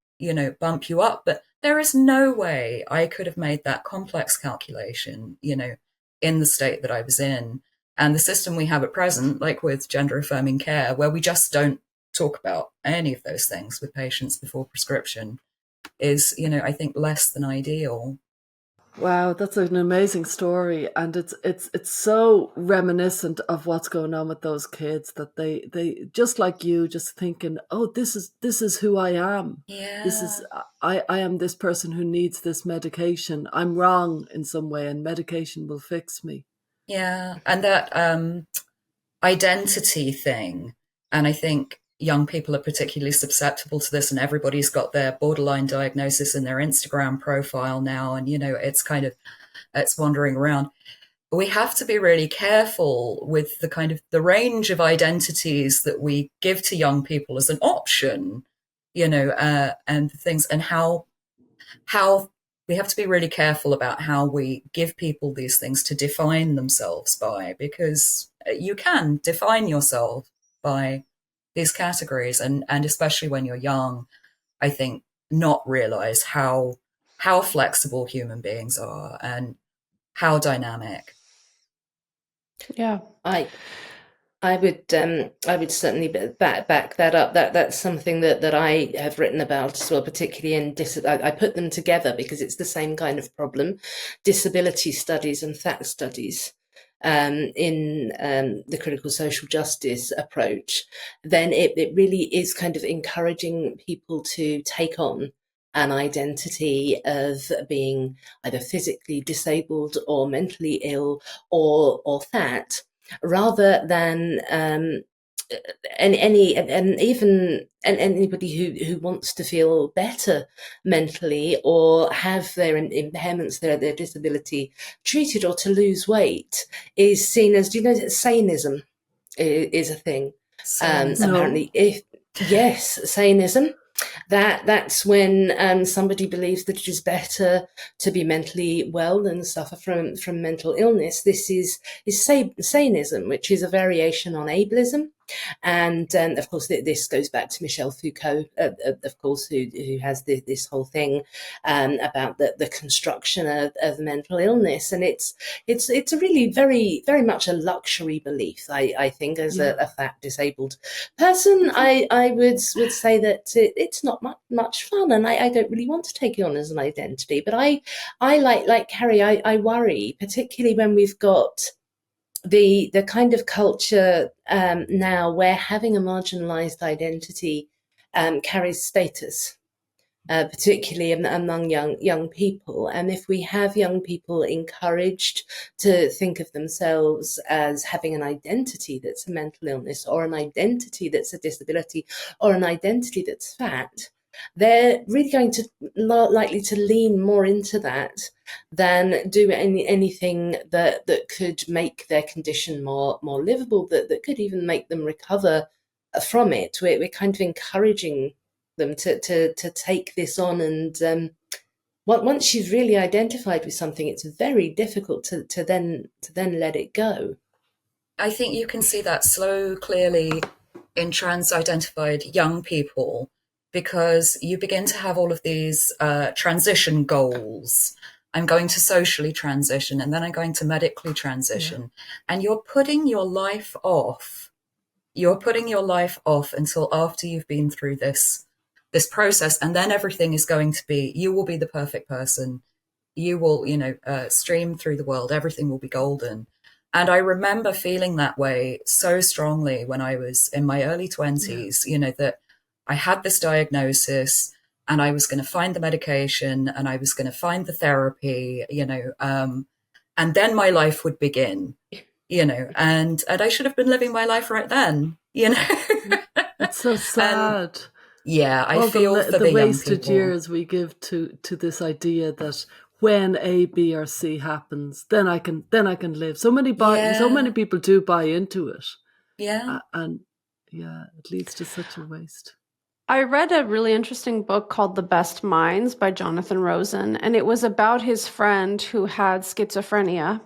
bump you up, but there is no way I could have made that complex calculation, in the state that I was in. And the system we have at present, like with gender affirming care, where we just don't talk about any of those things with patients before prescription, is, I think, less than ideal. Wow, that's an amazing story, and it's so reminiscent of what's going on with those kids, that they just like you, just thinking, oh, this is who I am. Yeah. This is I am this person who needs this medication. I'm wrong in some way, and medication will fix me. Yeah, and that identity thing, and I think young people are particularly susceptible to this, and everybody's got their borderline diagnosis in their Instagram profile now, and it's wandering around. But we have to be really careful with the kind of the range of identities that we give to young people as an option, and things, and how we have to be really careful about how we give people these things to define themselves by, because you can define yourself by these categories, and especially when you're young, I think not realize how flexible human beings are and how dynamic. Yeah, I would certainly back that up. That's something that I have written about as well, particularly in I put them together because it's the same kind of problem: disability studies and fact studies. In the critical social justice approach, then it really is kind of encouraging people to take on an identity of being either physically disabled or mentally ill or fat, rather than anybody who wants to feel better mentally or have their impairments, their disability treated, or to lose weight, is seen as, do you know that sanism is a thing? Apparently, yes, sanism. That's when somebody believes that it is better to be mentally well than suffer from mental illness. This is sanism, which is a variation on ableism. And of course, this goes back to Michel Foucault, of course, who has this whole thing about the construction of mental illness. And it's a really very, very much a luxury belief, I think, as a fat disabled person. I would say that it's not much fun, and I don't really want to take it on as an identity. But I like Carrie, I worry, particularly when we've got the kind of culture now where having a marginalized identity carries status, particularly among young people. And if we have young people encouraged to think of themselves as having an identity that's a mental illness, or an identity that's a disability, or an identity that's fat, they're really going to likely to lean more into that than do anything that could make their condition more livable, that could even make them recover from it. We're kind of encouraging them to take this on, and once you've really identified with something, it's very difficult to then let it go. I think you can see that so clearly in trans-identified young people, because you begin to have all of these transition goals. I'm going to socially transition, and then I'm going to medically transition. And you're putting your life off. You're putting your life off until after you've been through this process, and then everything is going to be, you will be the perfect person. You will, stream through the world. Everything will be golden. And I remember feeling that way so strongly when I was in my early 20s, that I had this diagnosis, and I was going to find the medication, and I was going to find the therapy, and then my life would begin, and I should have been living my life right then, It's so sad. I feel for the wasted young years we give to this idea that when A, B, or C happens, then I can live. So many people do buy into it. And it leads to such a waste. I read a really interesting book called The Best Minds by Jonathan Rosen, and it was about his friend who had schizophrenia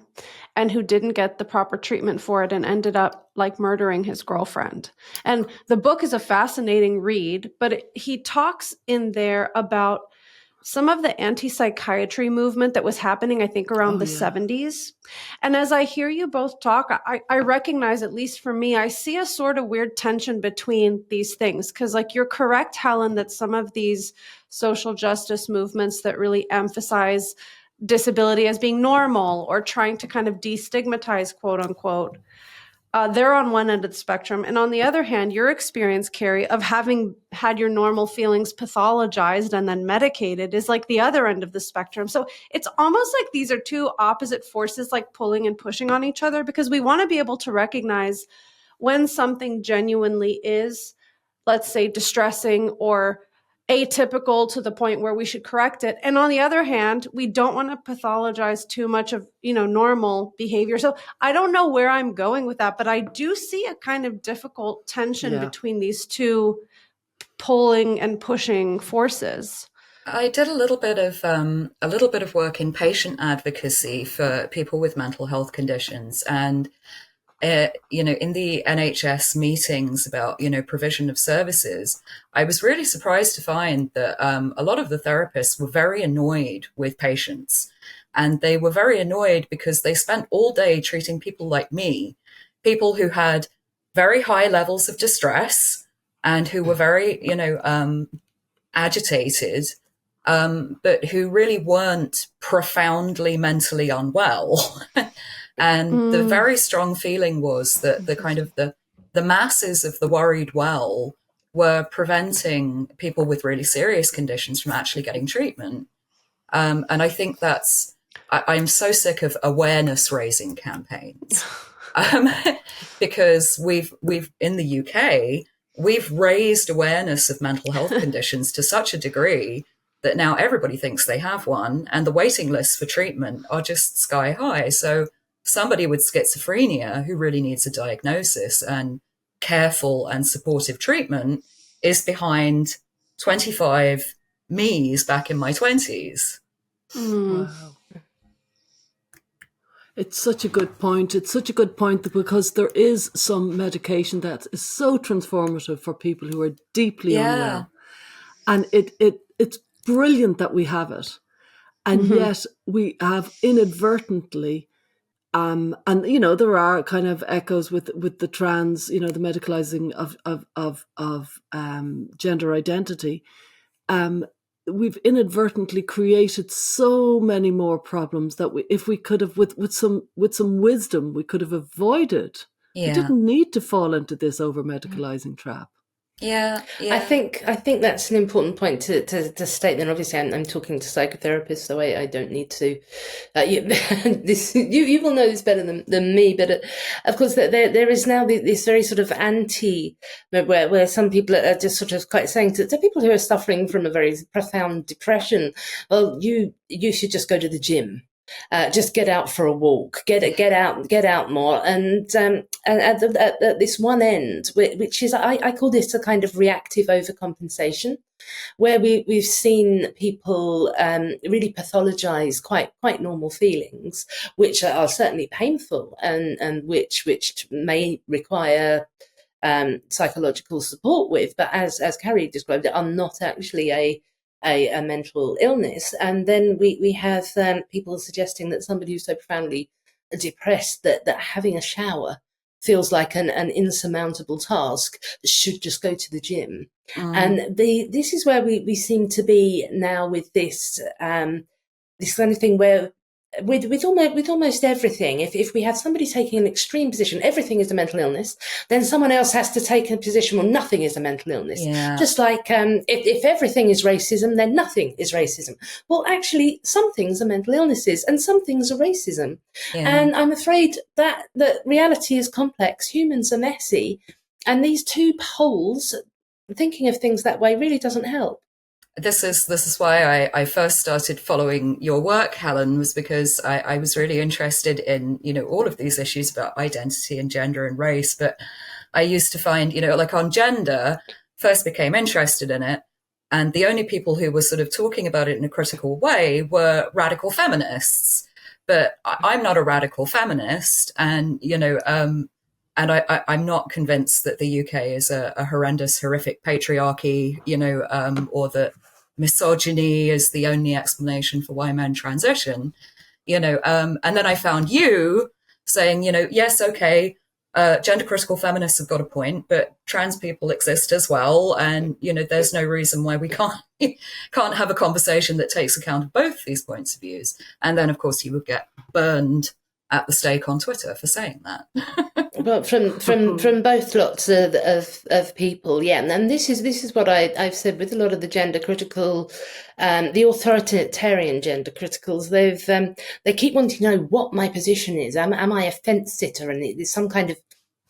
and who didn't get the proper treatment for it and ended up murdering his girlfriend. And the book is a fascinating read, but he talks in there about some of the anti-psychiatry movement that was happening, I think, around the 70s. And as I hear you both talk, I recognize, at least for me, I see a sort of weird tension between these things. Because you're correct, Helen, that some of these social justice movements that really emphasize disability as being normal or trying to kind of destigmatize, quote unquote, they're on one end of the spectrum. And on the other hand, your experience, Carrie, of having had your normal feelings pathologized and then medicated is the other end of the spectrum. So it's almost like these are two opposite forces, pulling and pushing on each other, because we want to be able to recognize when something genuinely is, let's say, distressing or atypical to the point where we should correct it. And on the other hand, we don't want to pathologize too much of, normal behavior. So I don't know where I'm going with that, but I do see a kind of difficult tension between these two pulling and pushing forces. I did a little bit of work in patient advocacy for people with mental health conditions, and in the NHS meetings about, provision of services, I was really surprised to find that a lot of the therapists were very annoyed with patients. And they were very annoyed because they spent all day treating people like me, people who had very high levels of distress and who were very, agitated, but who really weren't profoundly mentally unwell. And the very strong feeling was that the kind of the masses of the worried well were preventing people with really serious conditions from actually getting treatment. And I think I'm so sick of awareness raising campaigns. because we've in the UK, we've raised awareness of mental health conditions to such a degree that now everybody thinks they have one, and the waiting lists for treatment are just sky high. So somebody with schizophrenia who really needs a diagnosis and careful and supportive treatment is behind 25 me's back in my 20s. Wow. It's such a good point. It's such a good point because there is some medication that is so transformative for people who are deeply unwell. And it's brilliant that we have it. And yet we have inadvertently, and there are kind of echoes with the trans, the medicalizing of gender identity. We've inadvertently created so many more problems that if we could have, with some wisdom, we could have avoided. We didn't need to fall into this over medicalizing trap. Yeah. I think that's an important point to state. Then obviously I'm talking to psychotherapists, so I don't need to. You will know this better than me, but of course there is now this very sort of where some people are just sort of quite saying to people who are suffering from a very profound depression, well, you should just go to the gym. Just get out for a walk, get out more. And at this one end, which is, I call this a kind of reactive overcompensation, where we've seen people really pathologize quite normal feelings, which are certainly painful and which may require psychological support with, but as Carrie described it, are not actually a mental illness. And then we have people suggesting that somebody who's so profoundly depressed that having a shower feels like an insurmountable task, should just go to the gym. And this is where we seem to be now with this this kind of thing where with almost everything, if we have somebody taking an extreme position, everything is a mental illness, then someone else has to take a position, well, nothing is a mental illness. Yeah. Just like if everything is racism, then nothing is racism. Well, actually, some things are mental illnesses and some things are racism. Yeah. And I'm afraid that reality is complex. Humans are messy. And these two poles, thinking of things that way really doesn't help. This is why I first started following your work, Helen, was because I was really interested in, all of these issues about identity and gender and race. But I used to find, like on gender, first became interested in it. And the only people who were sort of talking about it in a critical way were radical feminists. But I'm not a radical feminist. And, and I'm not convinced that the UK is a horrendous, horrific patriarchy, or that misogyny is the only explanation for why men transition, and then I found you saying, yes, okay, gender critical feminists have got a point, but trans people exist as well. And, there's no reason why we can't have a conversation that takes account of both these points of views. And then, of course, you would get burned at the stake on Twitter for saying that. Well, from both lots of people, yeah, and this is what I've said with a lot of the gender critical, the authoritarian gender criticals. They keep wanting to know what my position is. Am I a fence sitter? And it's some kind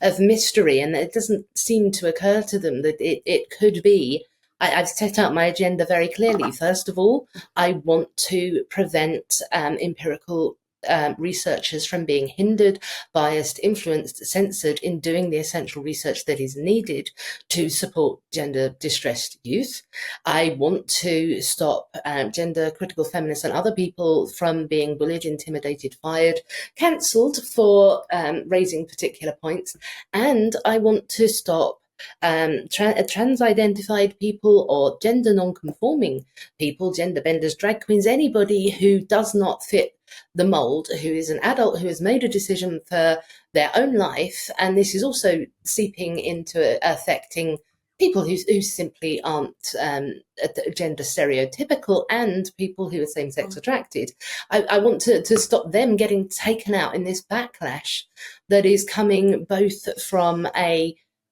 of mystery, and it doesn't seem to occur to them that it could be. I've set out my agenda very clearly. First of all, I want to prevent empirical researchers from being hindered, biased, influenced, censored in doing the essential research that is needed to support gender distressed youth. I want to stop gender critical feminists and other people from being bullied, intimidated, fired, cancelled for raising particular points. And I want to stop trans-identified people or gender non-conforming people, gender benders, drag queens, anybody who does not fit the mold, who is an adult who has made a decision for their own life. And this is also seeping into affecting people who simply aren't gender stereotypical and people who are same-sex attracted. I want to stop them getting taken out in this backlash that is coming both from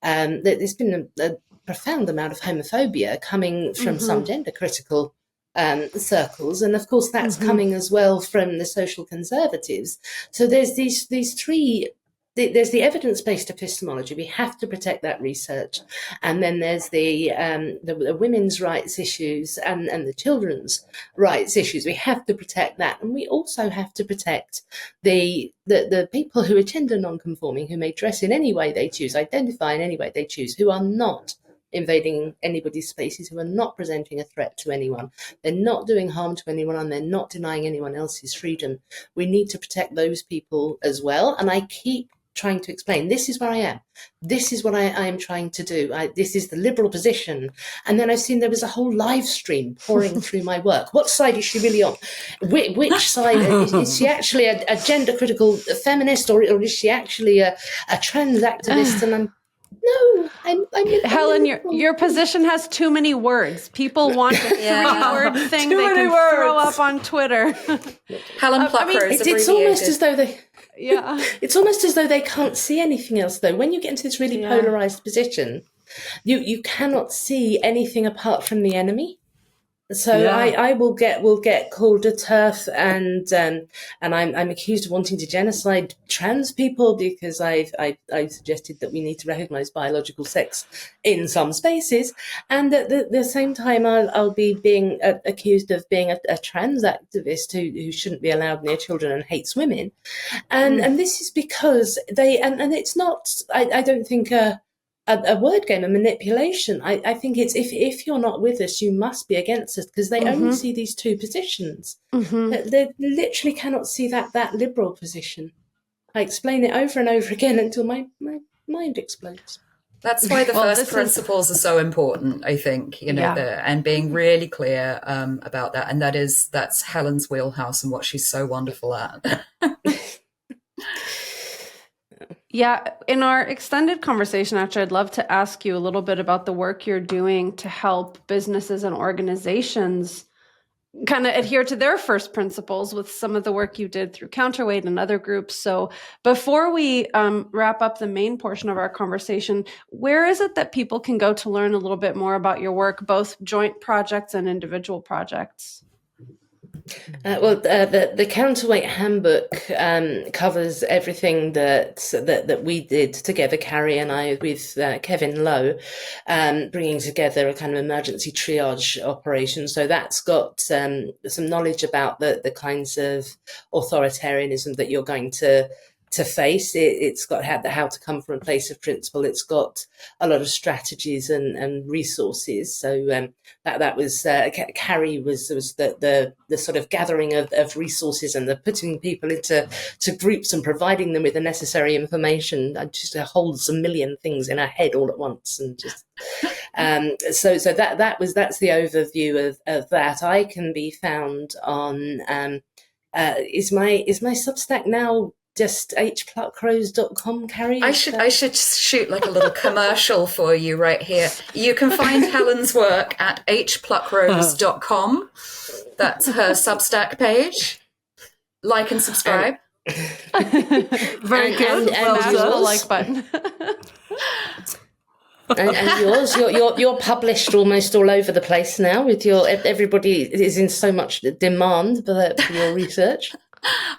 there's been a profound amount of homophobia coming from some gender critical circles, and of course that's coming as well from the social conservatives. So there's these three there's the evidence-based epistemology. We have to protect that research, and then there's the women's rights issues and the children's rights issues. We have to protect that, and we also have to protect the people who are gender non-conforming, who may dress in any way they choose, identify in any way they choose, who are not invading anybody's spaces, who are not presenting a threat to anyone. They're not doing harm to anyone, and they're not denying anyone else's freedom. We need to protect those people as well. And I keep trying to explain, this is where I am. This is what I am trying to do. This is the liberal position. And then I've seen there was a whole live stream pouring through my work. What side is she really on? Which side? Is she actually a gender critical feminist, or is she actually a trans activist? And I'm Helen, your position has too many words. People want a three-word thing they can throw up on Twitter. Helen Pluckrose. It's almost as though they. Yeah. It's almost as though they can't see anything else, though. When you get into this really polarized position, you cannot see anything apart from the enemy. So I will get called a TERF, and I'm accused of wanting to genocide trans people because I've suggested that we need to recognise biological sex in some spaces, and at the same time I'll be being accused of being a trans activist who shouldn't be allowed near children and hates women, and this is because they and it's not I don't think a word game, a manipulation. I think it's if you're not with us, you must be against us, because they only see these two positions. They literally cannot see that liberal position. I explain it over and over again until my mind explodes. That's why the first principles are so important, I think, and being really clear about that. And that's Helen's wheelhouse and what she's so wonderful at. Yeah, in our extended conversation, actually, I'd love to ask you a little bit about the work you're doing to help businesses and organizations kind of adhere to their first principles with some of the work you did through Counterweight and other groups. So before we wrap up the main portion of our conversation, where is it that people can go to learn a little bit more about your work, both joint projects and individual projects? The Counterweight handbook covers everything that we did together, Carrie and I, with Kevin Lowe, bringing together a kind of emergency triage operation. So that's got some knowledge about the kinds of authoritarianism that you're going to face. It's got how to come from a place of principle. It's got a lot of strategies and resources. So that was Carrie was the sort of gathering of resources and the putting people into groups and providing them with the necessary information. Just holds a million things in our head all at once, and just so that's the overview of that. I can be found on is my Substack now just hpluckrose.com, Carrie? I should shoot like a little commercial for you right here. You can find Helen's work at hpluckrose.com. That's her Substack page. Like and subscribe. Very good. And mash the like button. and yours, you're published almost all over the place now. With everybody is in so much demand for your research.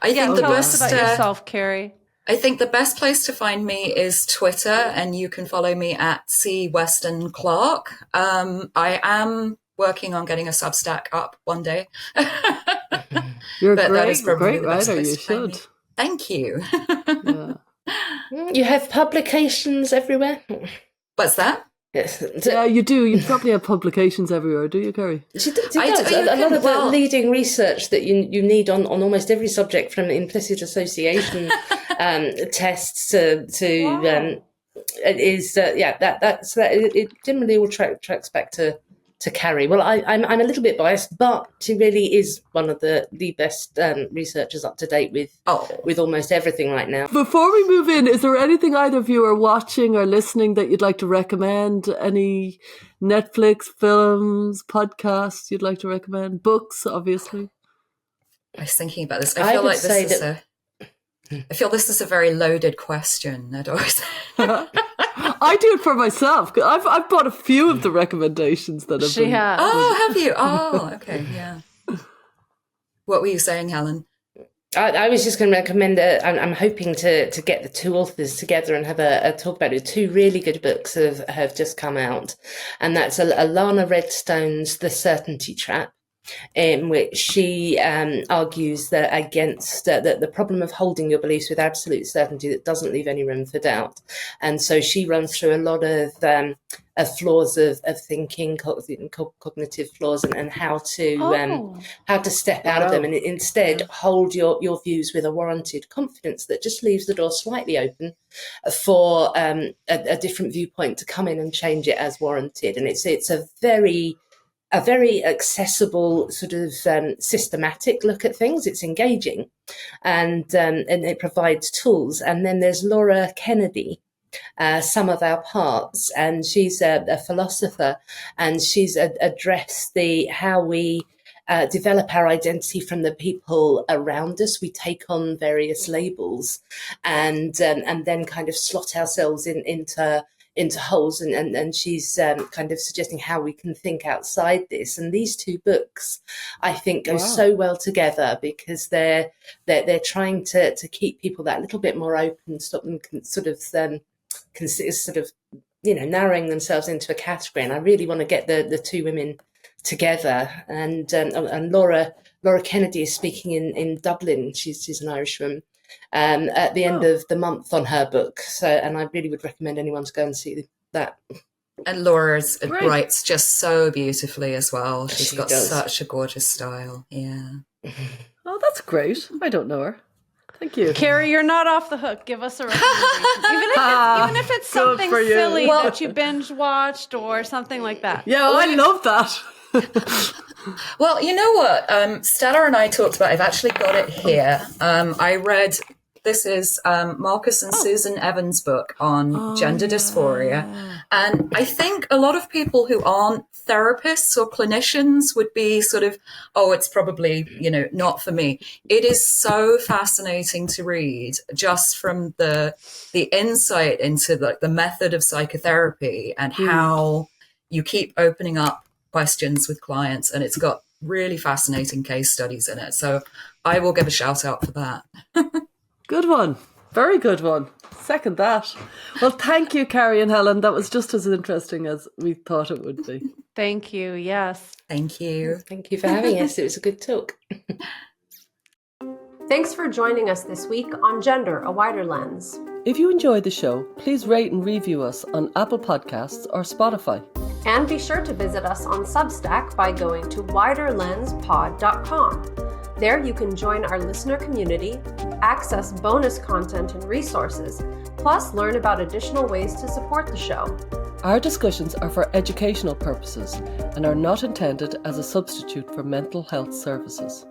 I think tell us about yourself, Carrie. I think the best place to find me is Twitter, and you can follow me at C Weston Clark. I am working on getting a Substack up one day. You're a great writer. You should. Thank you. Yeah. You have publications everywhere. What's that? Yes. Yeah, you do. You probably have publications everywhere, do you, Carrie? She does. A lot of the leading research that you need on almost every subject, from implicit association tests to it generally all tracks back to Carrie. Well, I'm a little bit biased, but she really is one of the best researchers up to date with almost everything right now. Before we move in, is there anything either of you are watching or listening that you'd like to recommend? Any Netflix, films, podcasts you'd like to recommend? Books, obviously. I was thinking about this. I feel this is a very loaded question. I do it for myself. I've bought a few of the recommendations that have been... has. Oh, have you? Oh, okay, yeah. What were you saying, Helen? I was just going to recommend, I'm hoping to get the two authors together and have a talk about it. Two really good books have just come out. And that's Alana Redstone's The Certainty Trap, in which she argues that against the problem of holding your beliefs with absolute certainty that doesn't leave any room for doubt. And so she runs through a lot of flaws of thinking, cognitive flaws, and how to step out of them, and instead hold your views with a warranted confidence that just leaves the door slightly open for a different viewpoint to come in and change it as warranted. And it's a very accessible sort of systematic look at things. It's engaging, and it provides tools. And then there's Laura Kennedy, Sum of Our Parts, and she's a philosopher, and she's addressed how we develop our identity from the people around us. We take on various labels, and then kind of slot ourselves into holes, and she's kind of suggesting how we can think outside this. And these two books, I think, go so well together, because they're trying to keep people that little bit more open, stop them narrowing themselves into a category. And I really want to get the two women together. And Laura Kennedy is speaking in Dublin. She's an Irish woman. At the end of the month on her book. So, and I really would recommend anyone to go and see that. And Laura writes just so beautifully as well. She's got such a gorgeous style. Yeah. Oh, that's great. I don't know her. Thank you. Carrie, you're not off the hook. Give us a recommendation. Even if it's something silly that you binge watched or something like that. Yeah, I love that. Well, you know what? Stella and I talked about, I've actually got it here. I read, this is Marcus and Susan Evans' book on gender dysphoria. And I think a lot of people who aren't therapists or clinicians would be sort of, it's probably, not for me. It is so fascinating to read, just from the insight into the method of psychotherapy and how you keep opening up questions with clients, and it's got really fascinating case studies in it. So I will give a shout out for that. Good one. Very good one. Second that. Well, thank you, Carrie and Helen. That was just as interesting as we thought it would be. Thank you. Yes. Thank you. Thank you for having us. It was a good talk. Thanks for joining us this week on Gender, A Wider Lens. If you enjoyed the show, please rate and review us on Apple Podcasts or Spotify. And be sure to visit us on Substack by going to widerlenspod.com. There you can join our listener community, access bonus content and resources, plus learn about additional ways to support the show. Our discussions are for educational purposes and are not intended as a substitute for mental health services.